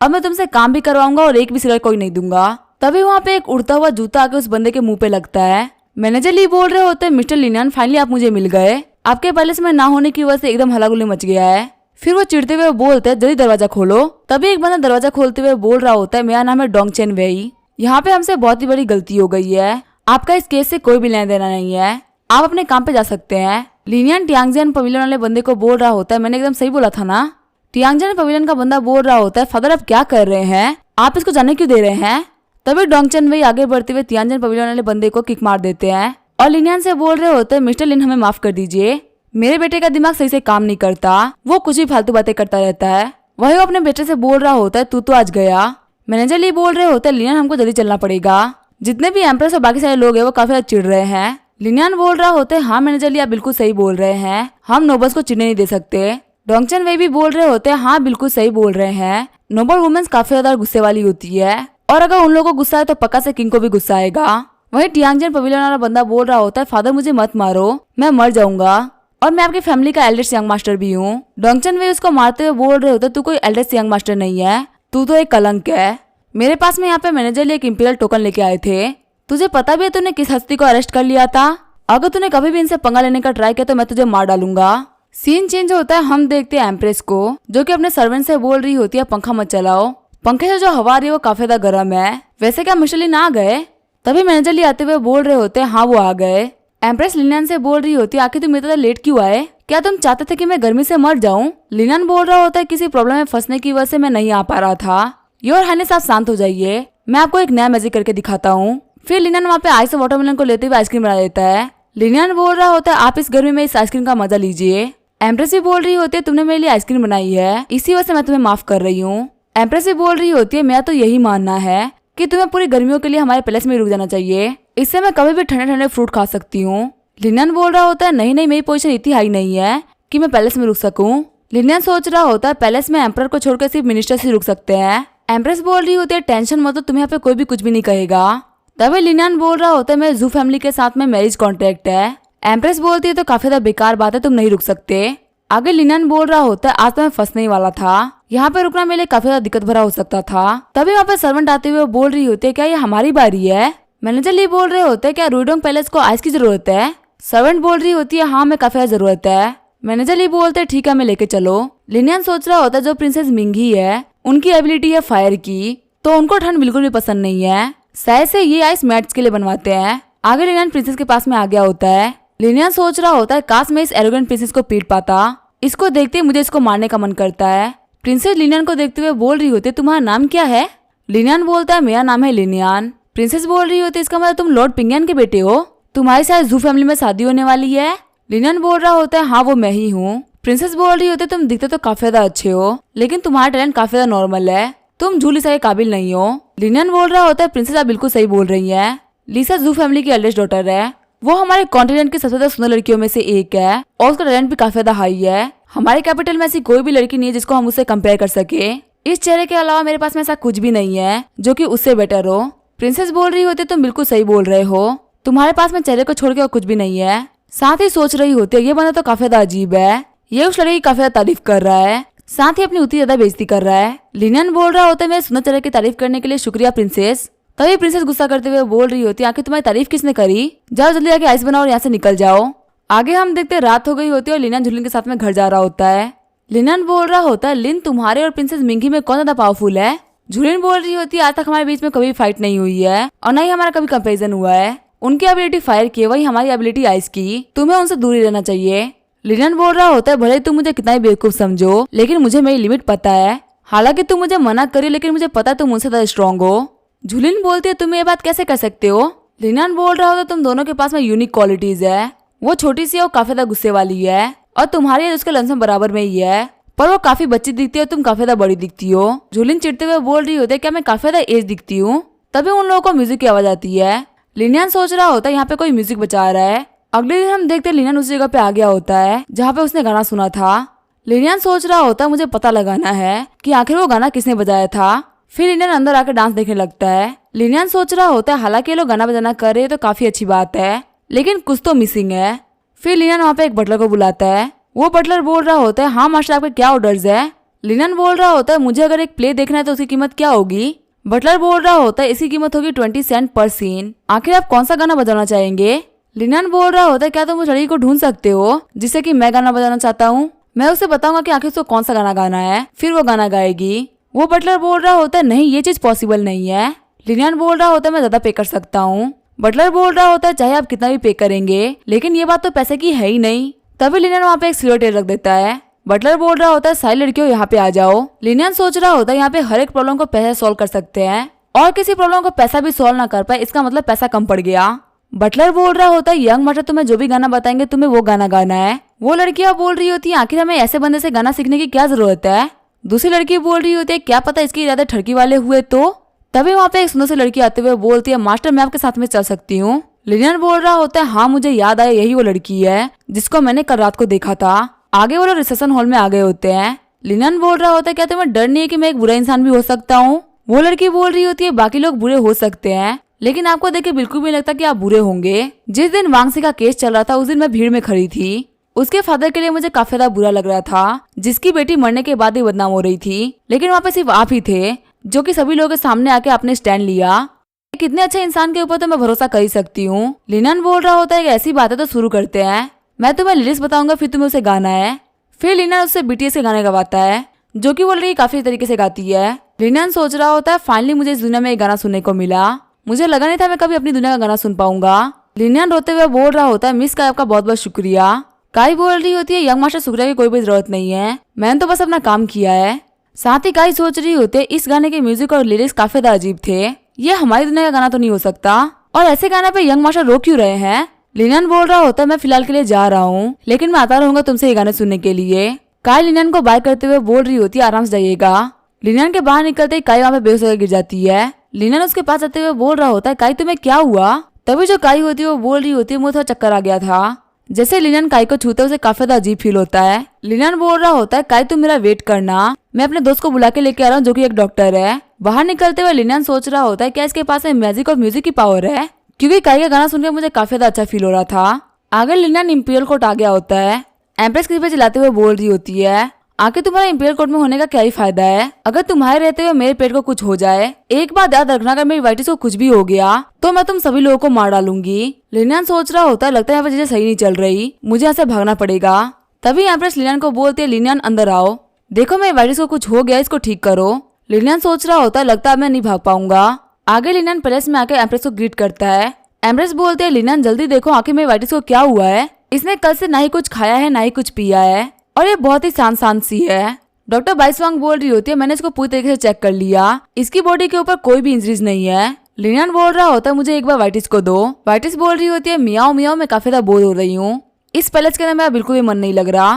अब मैं तुमसे काम भी करवाऊंगा और एक भी सिगरेट कोई नहीं दूंगा। तभी वहाँ पे एक उड़ता हुआ जूता आके उस बंदे के मुंह पे लगता है। मैनेजर ली बोल रहे होते हैं मिस्टर लिनियन फाइनली आप मुझे मिल गए, आपके पैलेस में ना होने की वजह से एकदम हल्ला-गुल्ली मच गया है। फिर वो चिढ़ते हुए बोलते हैं जल्दी दरवाजा खोलो। तभी एक बंदा दरवाजा खोलते हुए बोल रहा होता है मेरा नाम है डोंग चेन वेई, यहाँ पे हमसे बहुत ही बड़ी गलती हो गई है, आपका इस केस से कोई भी लेना देना नहीं है, आप अपने काम पे जा सकते हैं। लिनियन तियानजन पवेलियन वाले बंदे को बोल रहा होता है मैंने एकदम सही बोला था ना। तियानजन पवेलियन का बंदा बोल रहा होता है फादर आप क्या कर रहे हैं, आप इसको जाने क्यों दे रहे हैं। तभी डोंग चेन वेई आगे बढ़ते हुए तियानजन पवेलियन वाले बंदे को किक मार देते हैं और लिनियन से बोल रहे होते हैं मिस्टर लिन हमें माफ कर दीजिए, मेरे बेटे का दिमाग सही से काम नहीं करता, वो कुछ भी फालतू बातें करता रहता है। वही वो अपने बेटे से बोल रहा होता है तू तो आज गया। मैनेजर ली बोल रहे होते हैं लिनियन हमको जल्दी चलना पड़ेगा, जितने भी एम्प्रेस और बाकी सारे लोग हैं वो काफी ज्यादा चिढ़ रहे हैं। लिनियन बोल रहा होता है हाँ मैनेजर ली आप बिल्कुल सही बोल रहे हैं, हम नोबल्स को चिढ़ने नहीं दे सकते। डोंग चेन वेई भी बोल रहे होते हैं हाँ बिल्कुल सही बोल रहे हैं, नोबल वुमेन्स काफी ज्यादा गुस्से वाली होती है और अगर उन लोगों को गुस्सा है तो पक्का से किंग को भी गुस्सा आएगा। वही तियानजन पवेलियन वाला बंदा बोल रहा होता है फादर मुझे मत मारो, मैं मर जाऊंगा और मैं आपकी फैमिली का एल्डेस्ट यंग मास्टर भी हूँ। डोंग चेन वेई उसको मारते हुए बोल रहे होते तू कोई एल्डेस्ट यंग मास्टर नहीं है, तू तो एक कलंक है। मेरे पास में यहाँ पे मैनेजर लिए एक इंपीरियल टोकन लेके आए थे, तुझे पता भी है तूने किस हस्ती को अरेस्ट कर लिया था, अगर तूने कभी भी इनसे पंगा लेने का ट्राई किया तो मैं तुझे मार डालूंगा। सीन चेंज होता है, हम देखते हैं एम्प्रेस को जो कि अपने सर्वेंट से बोल रही होती है पंखा मत चलाओ, पंखे से जो हवा आ रही है वो काफी ज्यादा गर्म है, वैसे क्या मिस्टर लिन आ गए। तभी मैनेजर ली आते हुए बोल रहे होते हैं हाँ वो आ गए। एम्प्रेस लिनियन से बोल रही होती है आखिर तुम इतना लेट क्यों आए, क्या तुम चाहते थे कि मैं गर्मी से मर जाऊं। लिनियन बोल रहा होता है किसी प्रॉब्लम में फंसने की वजह से मैं नहीं आ पा रहा था। योर हाइनेस आप शांत हो जाइए, मैं आपको एक नया मैजिक करके दिखाता हूँ। फिर लिनियन वहाँ पे आइस और वाटरमेलन को लेते हुए आइसक्रीम बना देता है। लिनियन बोल रहा होता है आप इस गर्मी में इस आइसक्रीम का मजा लीजिए। एम्प्रेस भी बोल रही होती है तुमने मेरे लिए आइसक्रीम बनाई है, इसी वजह से मैं तुम्हें माफ कर रही हूँ। एम्प्रेस भी बोल रही होती है मेरा तो यही मानना है कि तुम्हें पूरी गर्मियों के लिए हमारे पैलेस में रुक जाना चाहिए, इससे मैं कभी भी ठंडे ठंडे फ्रूट खा सकती हूँ। लिनियन बोल रहा होता है नहीं नहीं मेरी पोजीशन इतनी हाई नहीं है कि मैं पैलेस में रुक सकूं। लिनियन सोच रहा होता है पैलेस में एम्परर को छोड़कर सिर्फ मिनिस्टर ही रुक सकते हैं। एम्प्रेस बोल रही होती है टेंशन मत लो, तुम्हें यहाँ पे कोई भी कुछ भी नहीं कहेगा। तभी लिनियन बोल रहा होता है मेरे जू फैमिली के साथ में मैरिज कॉन्ट्रैक्ट है। एम्प्रेस बोलती है तो काफी ज्यादा बेकार बात है, तुम नहीं रुक सकते। आगे लिनियन बोल रहा होता है आज तो मैं फंसने ही वाला था, यहाँ पे रुकना मेरे लिए काफी ज्यादा दिक्कत भरा हो सकता था। तभी वहाँ पे सर्वेंट आते हुए बोल रही होती है क्या ये हमारी बारी है। मैनेजर ली बोल रहे होते हैं क्या रुइडोंग पैलेस को आइस की जरूरत है। सर्वेंट बोल रही होती है हाँ मैं काफी ज्यादा जरूरत है। मैनेजर ली बोलते हैं ठीक है मैं लेके चलो। लिनियन सोच रहा होता है जो प्रिंसेस मिंगी है उनकी एबिलिटी है फायर की, तो उनको ठंड बिल्कुल भी पसंद नहीं है, शायद से ये आइस मैट्स के लिए बनवाते हैं। आगे लिनियन प्रिंसेस के पास में आ गया होता है। लिनियन सोच रहा होता है काश मैं इस एरोगेंट प्रिंसेस को पीट पाता, इसको देखते ही मुझे इसको मारने का मन करता है। प्रिंसेस लिनियन को देखते हुए बोल रही होती है तुम्हारा नाम क्या है। लिनियन बोलता है मेरा नाम है लिनियन। प्रिंसेस बोल रही होती है इसका मतलब तुम लॉर्ड पिंगियन के बेटे हो, तुम्हारे साथ जू फैमिली में शादी होने वाली है। लिनियन बोल रहा होता है हाँ वो मैं ही हूँ। प्रिंसेस बोल रही होती है तुम दिखते तो काफी ज्यादा अच्छे हो लेकिन तुम्हारा टैलेंट काफी ज्यादा नॉर्मल है, तुम जू लिसा के काबिल नहीं हो। लिनियन बोल रहा होता है प्रिंसेस आप बिल्कुल सही बोल रही है, लिसा जू फैमिली की एल्डेस्ट डॉटर है, वो हमारे कॉन्टिनेंट की सबसे ज्यादा सुंदर लड़कियों में से एक है और उसका टैलेंट भी काफी ज्यादा हाई है। हमारे कैपिटल में ऐसी कोई भी लड़की नहीं है जिसको हम उससे कंपेयर कर सके। इस चेहरे के अलावा मेरे पास में ऐसा कुछ भी नहीं है जो कि उससे बेटर हो। प्रिंसेस बोल रही होती है तुम बिल्कुल सही बोल रहे हो, तुम्हारे पास में चेहरे को छोड़ के और कुछ भी नहीं है। साथ ही सोच रही होती है ये बंदा तो काफी ज्यादा अजीब है, ये उस लड़की की काफी ज्यादा तारीफ कर रहा है, साथ ही अपनी उतनी ज्यादा बेइज्जती कर रहा है। लिनियन बोल रहा होता है मेरे सुंदर चेहरे की तारीफ करने के लिए शुक्रिया प्रिंसेस। तभी प्रिंसेस गुस्सा करते हुए बोल रही होती है आखिर तुम्हारी तारीफ किसने करी, जाओ जल्दी आके आइस बनाओ और यहाँ से निकल जाओ। आगे हम देखते रात हो गई होती है और लिनियन झुलिन के साथ में घर जा रहा होता है। लिनियन बोल रहा होता है लिन तुम्हारे और प्रिंसेस मिंकी में कौन ज्यादा पावरफुल है। झुलिन बोल रही होती है आज तक हमारे बीच में कभी फाइट नहीं हुई है और न ही हमारा कभी कंपेरिजन हुआ है। उनकी एबिलिटी फायर की है, वही हमारी एबिलिटी आइस की, तुम्हें उनसे दूर ही रहना चाहिए। लिनियन बोल रहा होता है भले तुम मुझे कितना ही बेवकूफ समझो लेकिन मुझे मेरी लिमिट पता है। हालांकि तुम मुझे मना करी लेकिन मुझे पता है तुम मुझसे ज्यादा स्ट्रॉन्ग हो। झुलिन बोलती है तुम ये बात कैसे कर सकते हो। लिनियन बोल रहा होता है तुम दोनों के पास में यूनिक क्वालिटीज है। वो छोटी सी है और काफी ज्यादा गुस्से वाली है और तुम्हारी उसके लमसम बराबर में ही है, पर वो काफी बच्ची दिखती है और तुम काफी ज्यादा बड़ी दिखती हो। झुलिन चिढ़ते हुए बोल रही होती है क्या मैं काफी ज्यादा एज दिखती हूँ। तभी उन लोगों को म्यूजिक की आवाज आती है। लिनियन सोच रहा होता है यहाँ पे कोई म्यूजिक बजा रहा है। अगले दिन हम देखते लिनियन उस जगह पे आ गया होता है जहाँ पे उसने गाना सुना था। लिनियन सोच रहा होता है मुझे पता लगाना है कि आखिर वो गाना किसने बजाया था। फिर लिनियन अंदर आकर डांस देखने लगता है। लिनियन सोच रहा होता है हालांकि ये लोग गाना बजाना कर रहे हैं तो काफी अच्छी बात है लेकिन कुछ तो मिसिंग है। फिर लिनियन वहाँ पे एक बटलर को बुलाता है। वो बटलर बोल रहा होता है हाँ मास्टर आपके क्या ऑर्डर्स है। लिनियन बोल रहा होता है मुझे अगर एक प्ले देखना है तो उसकी कीमत क्या होगी। बटलर बोल रहा होता है इसकी कीमत होगी 20 सेंट पर सीन। आखिर आप कौन सा गाना बजाना चाहेंगे। लिनियन बोल रहा होता है क्या तुम उस लड़की को ढूंढ सकते हो जिससे कि मैं गाना बजाना चाहता हूँ। मैं उसे बताऊंगा कि आखिर उसको कौन सा गाना गाना है, फिर वो गाना गाएगी। वो बटलर बोल रहा होता है नहीं ये चीज पॉसिबल नहीं है। लिनियन बोल रहा होता है मैं ज्यादा पे कर सकता हूँ। बटलर बोल रहा होता है चाहे आप कितना भी पे करेंगे लेकिन ये बात तो पैसे की है ही नहीं। तभी लिनियन वहाँ पे एक सिल्वर टेल रख देता है। बटलर बोल रहा होता है सारी लड़कियों यहाँ पे आ जाओ। लिनियन सोच रहा होता है यहाँ पे हर एक प्रॉब्लम को पैसे सॉल्व कर सकते हैं और किसी प्रॉब्लम को पैसा भी सॉल्व ना कर पाए इसका मतलब पैसा कम पड़ गया। बटलर बोल रहा होता है यंग मास्टर तुम्हें जो भी गाना बताएंगे तुम्हें वो गाना गाना है। वो लड़कियां बोल रही होती है आखिर हमें ऐसे बंदे से गाना सीखने की क्या जरूरत है। दूसरी लड़की बोल रही होती है क्या पता इसके इरादे ठड़की वाले हुए तो। तभी वहाँ पे एक सुंदर सी लड़की आते हुए बोलती है मास्टर मैं आपके साथ में चल सकती हूँ। लिनियन बोल रहा होता है हाँ मुझे याद आया यही वो लड़की है जिसको मैंने कल रात को देखा था। आगे वो लोग रिसेप्शन हॉल में आ गए होते हैं। लिनियन बोल रहा होता है क्या तुम्हें डर नहीं है कि मैं एक बुरा इंसान भी हो सकता हूँ। वो लड़की बोल रही होती है बाकी लोग बुरे हो सकते हैं लेकिन आपको देख के बिल्कुल भी लगता कि आप बुरे होंगे। जिस दिन वांगसी का केस चल रहा था उस दिन मैं भीड़ में खड़ी थी। उसके फादर के लिए मुझे काफी ज्यादा बुरा लग रहा था जिसकी बेटी मरने के बाद ही बदनाम हो रही थी लेकिन वहाँ पे सिर्फ आप ही थे जो कि सभी लोगों के सामने आके आपने स्टैंड लिया। कितने अच्छे इंसान के ऊपर तो मैं भरोसा कर ही सकती हूँ। लिनियन बोल रहा होता है कि ऐसी बात है तो शुरू करते हैं। मैं तुम्हें लिरिक्स बताऊंगा फिर तुम्हें उसे गाना है। फिर लिनियन उससे बीटीएस के गाने गवाता है जो कि वो लड़की काफी तरीके से गाती है। लिनियन सोच रहा होता है फाइनली मुझे इस दुनिया में एक गाना सुनने को मिला। मुझे लगा नहीं था मैं कभी अपनी दुनिया का गाना सुन पाऊंगा। लिनियन रोते हुए बोल रहा होता है मिस काई आपका बहुत बहुत शुक्रिया। काई बोल रही होती है यंग मास्टर शुक्रिया की कोई भी जरूरत नहीं है, मैंने तो बस अपना काम किया है। साथ ही काई सोच रही होती है इस गाने के म्यूजिक और लिरिक्स काफी ज्यादा अजीब थे, ये हमारी दुनिया का गाना तो नहीं हो सकता और ऐसे गाने पे यंग मास्टर रोक क्यों रहे हैं। लिनियन बोल रहा होता है मैं फिलहाल के लिए जा रहा हूँ लेकिन मैं आता रहूंगा तुमसे ये गाने सुनने के लिए। काई लिनियन को बाय करते हुए बोल रही होती है आराम से जाइएगा। लिनियन के बाहर निकलते ही काई वहाँ पे बेहोश होकर गिर जाती है। लिनियन उसके पास आते हुए बोल रहा होता है काई तुम्हें क्या हुआ। तभी जो काई होती है वो बोल रही होती है मुझे थोड़ा चक्कर आ गया था। जैसे लिनियन काई को छूते उसे काफी ज्यादा अजीब फील होता है। लिनियन बोल रहा होता है काई तुम मेरा वेट करना, मैं अपने दोस्त को बुला के लेके आ रहा हूँ जो कि एक डॉक्टर है। बाहर निकलते हुए लिनियन सोच रहा होता है क्या इसके पास में मैजिक और म्यूजिक की पावर है, क्योंकि काई का गाना सुनकर मुझे काफी ज्यादा अच्छा फील हो रहा था। आगे लिनियन इंपीरियल कोर्ट आ गया होता है। एम्प्रेस किसी पे चिल्लाते हुए बोल रही होती है आखिर तुम्हारा इंपीरियल कोर्ट में होने का क्या ही फायदा है, अगर तुम्हारे रहते हुए मेरे पेट को कुछ हो जाए। एक बात याद रखना अगर मेरी वाइटिस को कुछ भी हो गया तो मैं तुम सभी लोगों को मार डालूंगी। लिनियन सोच रहा होता है लगता है यहाँ पर चीजें सही नहीं चल रही, मुझे यहाँ से भागना पड़ेगा। तभी एम्प्रेस लिनियन को बोलती है लिनियन अंदर आओ, देखो मेरी वाइटिस को कुछ हो गया इसको ठीक करो। लिनियन सोच रहा होता है लगता है मैं नहीं भाग पाऊंगा। आगे लिनियन पैलेस में आकर एम्प्रेस को ग्रीट करता है। एम्प्रेस बोलते है लिनियन जल्दी देखो आखिर मेरी वाइटिस को क्या हुआ है, इसने कल से ना ही कुछ खाया है ना ही कुछ पिया है और ये बहुत ही शांत सी है। डॉक्टर बाइसवांग बोल रही होती है मैंने इसको पूरी तरीके से चेक कर लिया, इसकी बॉडी के ऊपर कोई भी इंजरीज नहीं है। लिनियन बोल रहा होता है मुझे एक बार वाइटिस को दो। वाइटिस बोल रही होती है मियाओ मियाओ मैं काफी ज्यादा बोर हो रही हूँ, इस पैलेस के अंदर मेरा बिल्कुल भी मन नहीं लग रहा,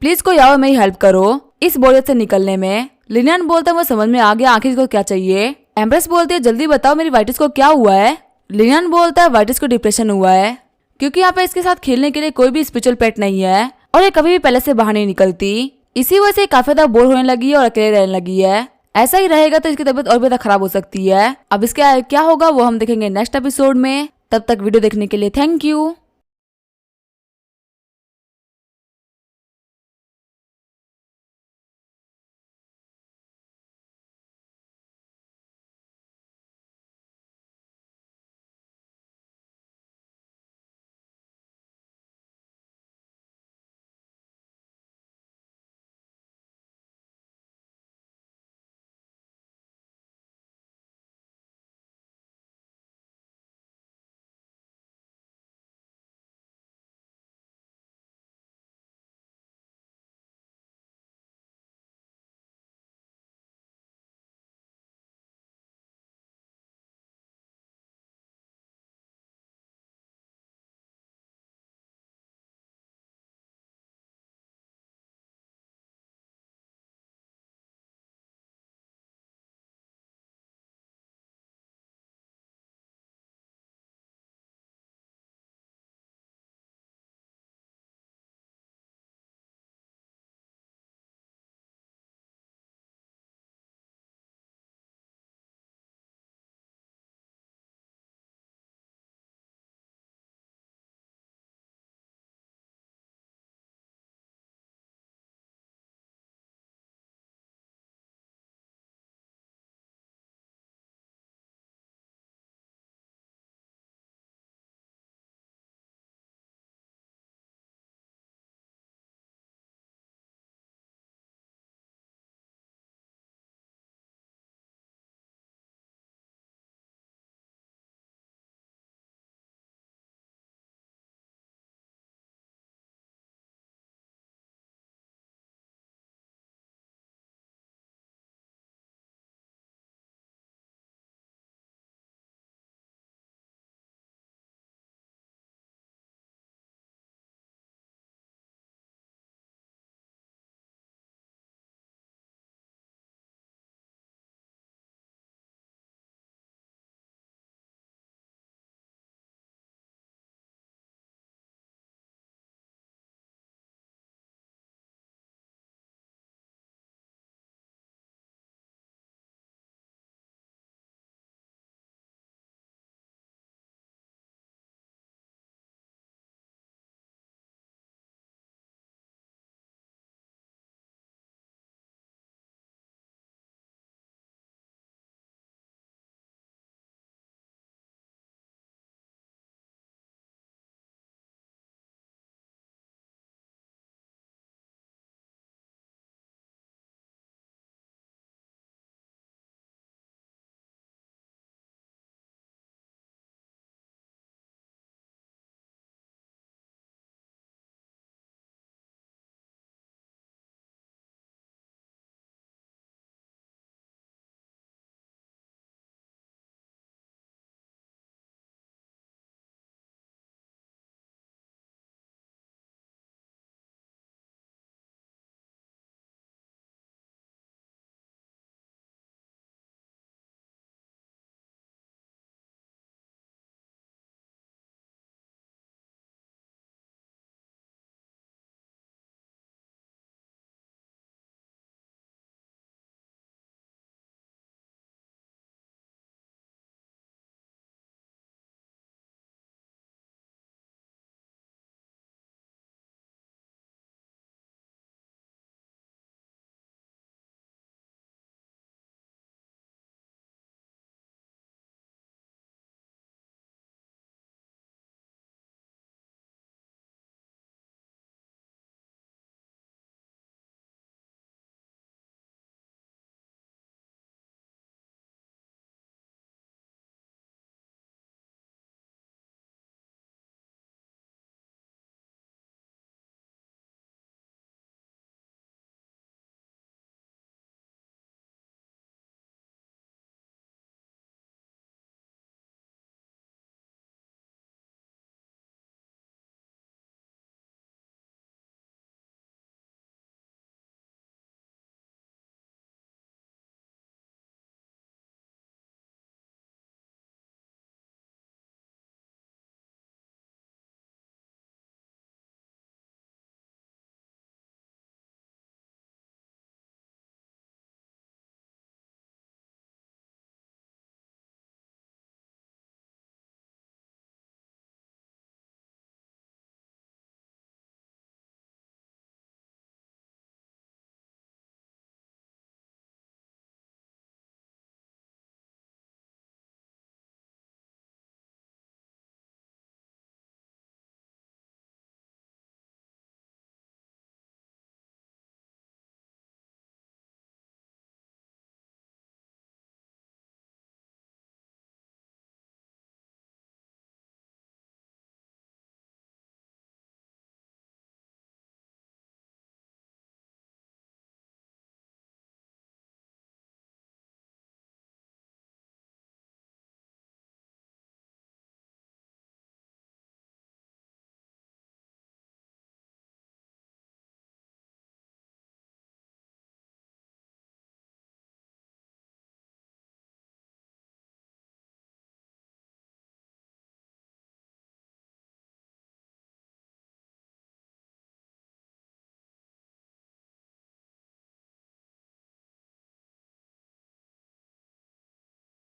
प्लीज कोई आओ मेरी हेल्प करो इस बोरियत से निकलने में। लिनियन बोलता है वो समझ में आ गया आखिर इसको क्या चाहिए। एम्प्रेस बोलती है जल्दी बताओ मेरी वाइटिस को क्या हुआ है। लिनियन बोलता है वाइटिस को डिप्रेशन हुआ है क्योंकि यहाँ पे इसके साथ खेलने के लिए कोई भी स्पिरिचुअल पेट नहीं है और ये कभी भी पैलेस से बाहर नहीं निकलती, इसी वजह से काफी ज्यादा बोर होने लगी है और अकेले रहने लगी है। ऐसा ही रहेगा तो इसकी तबीयत और भी ज्यादा खराब हो सकती है। अब इसका क्या होगा वो हम देखेंगे नेक्स्ट एपिसोड में। तब तक वीडियो देखने के लिए थैंक यू।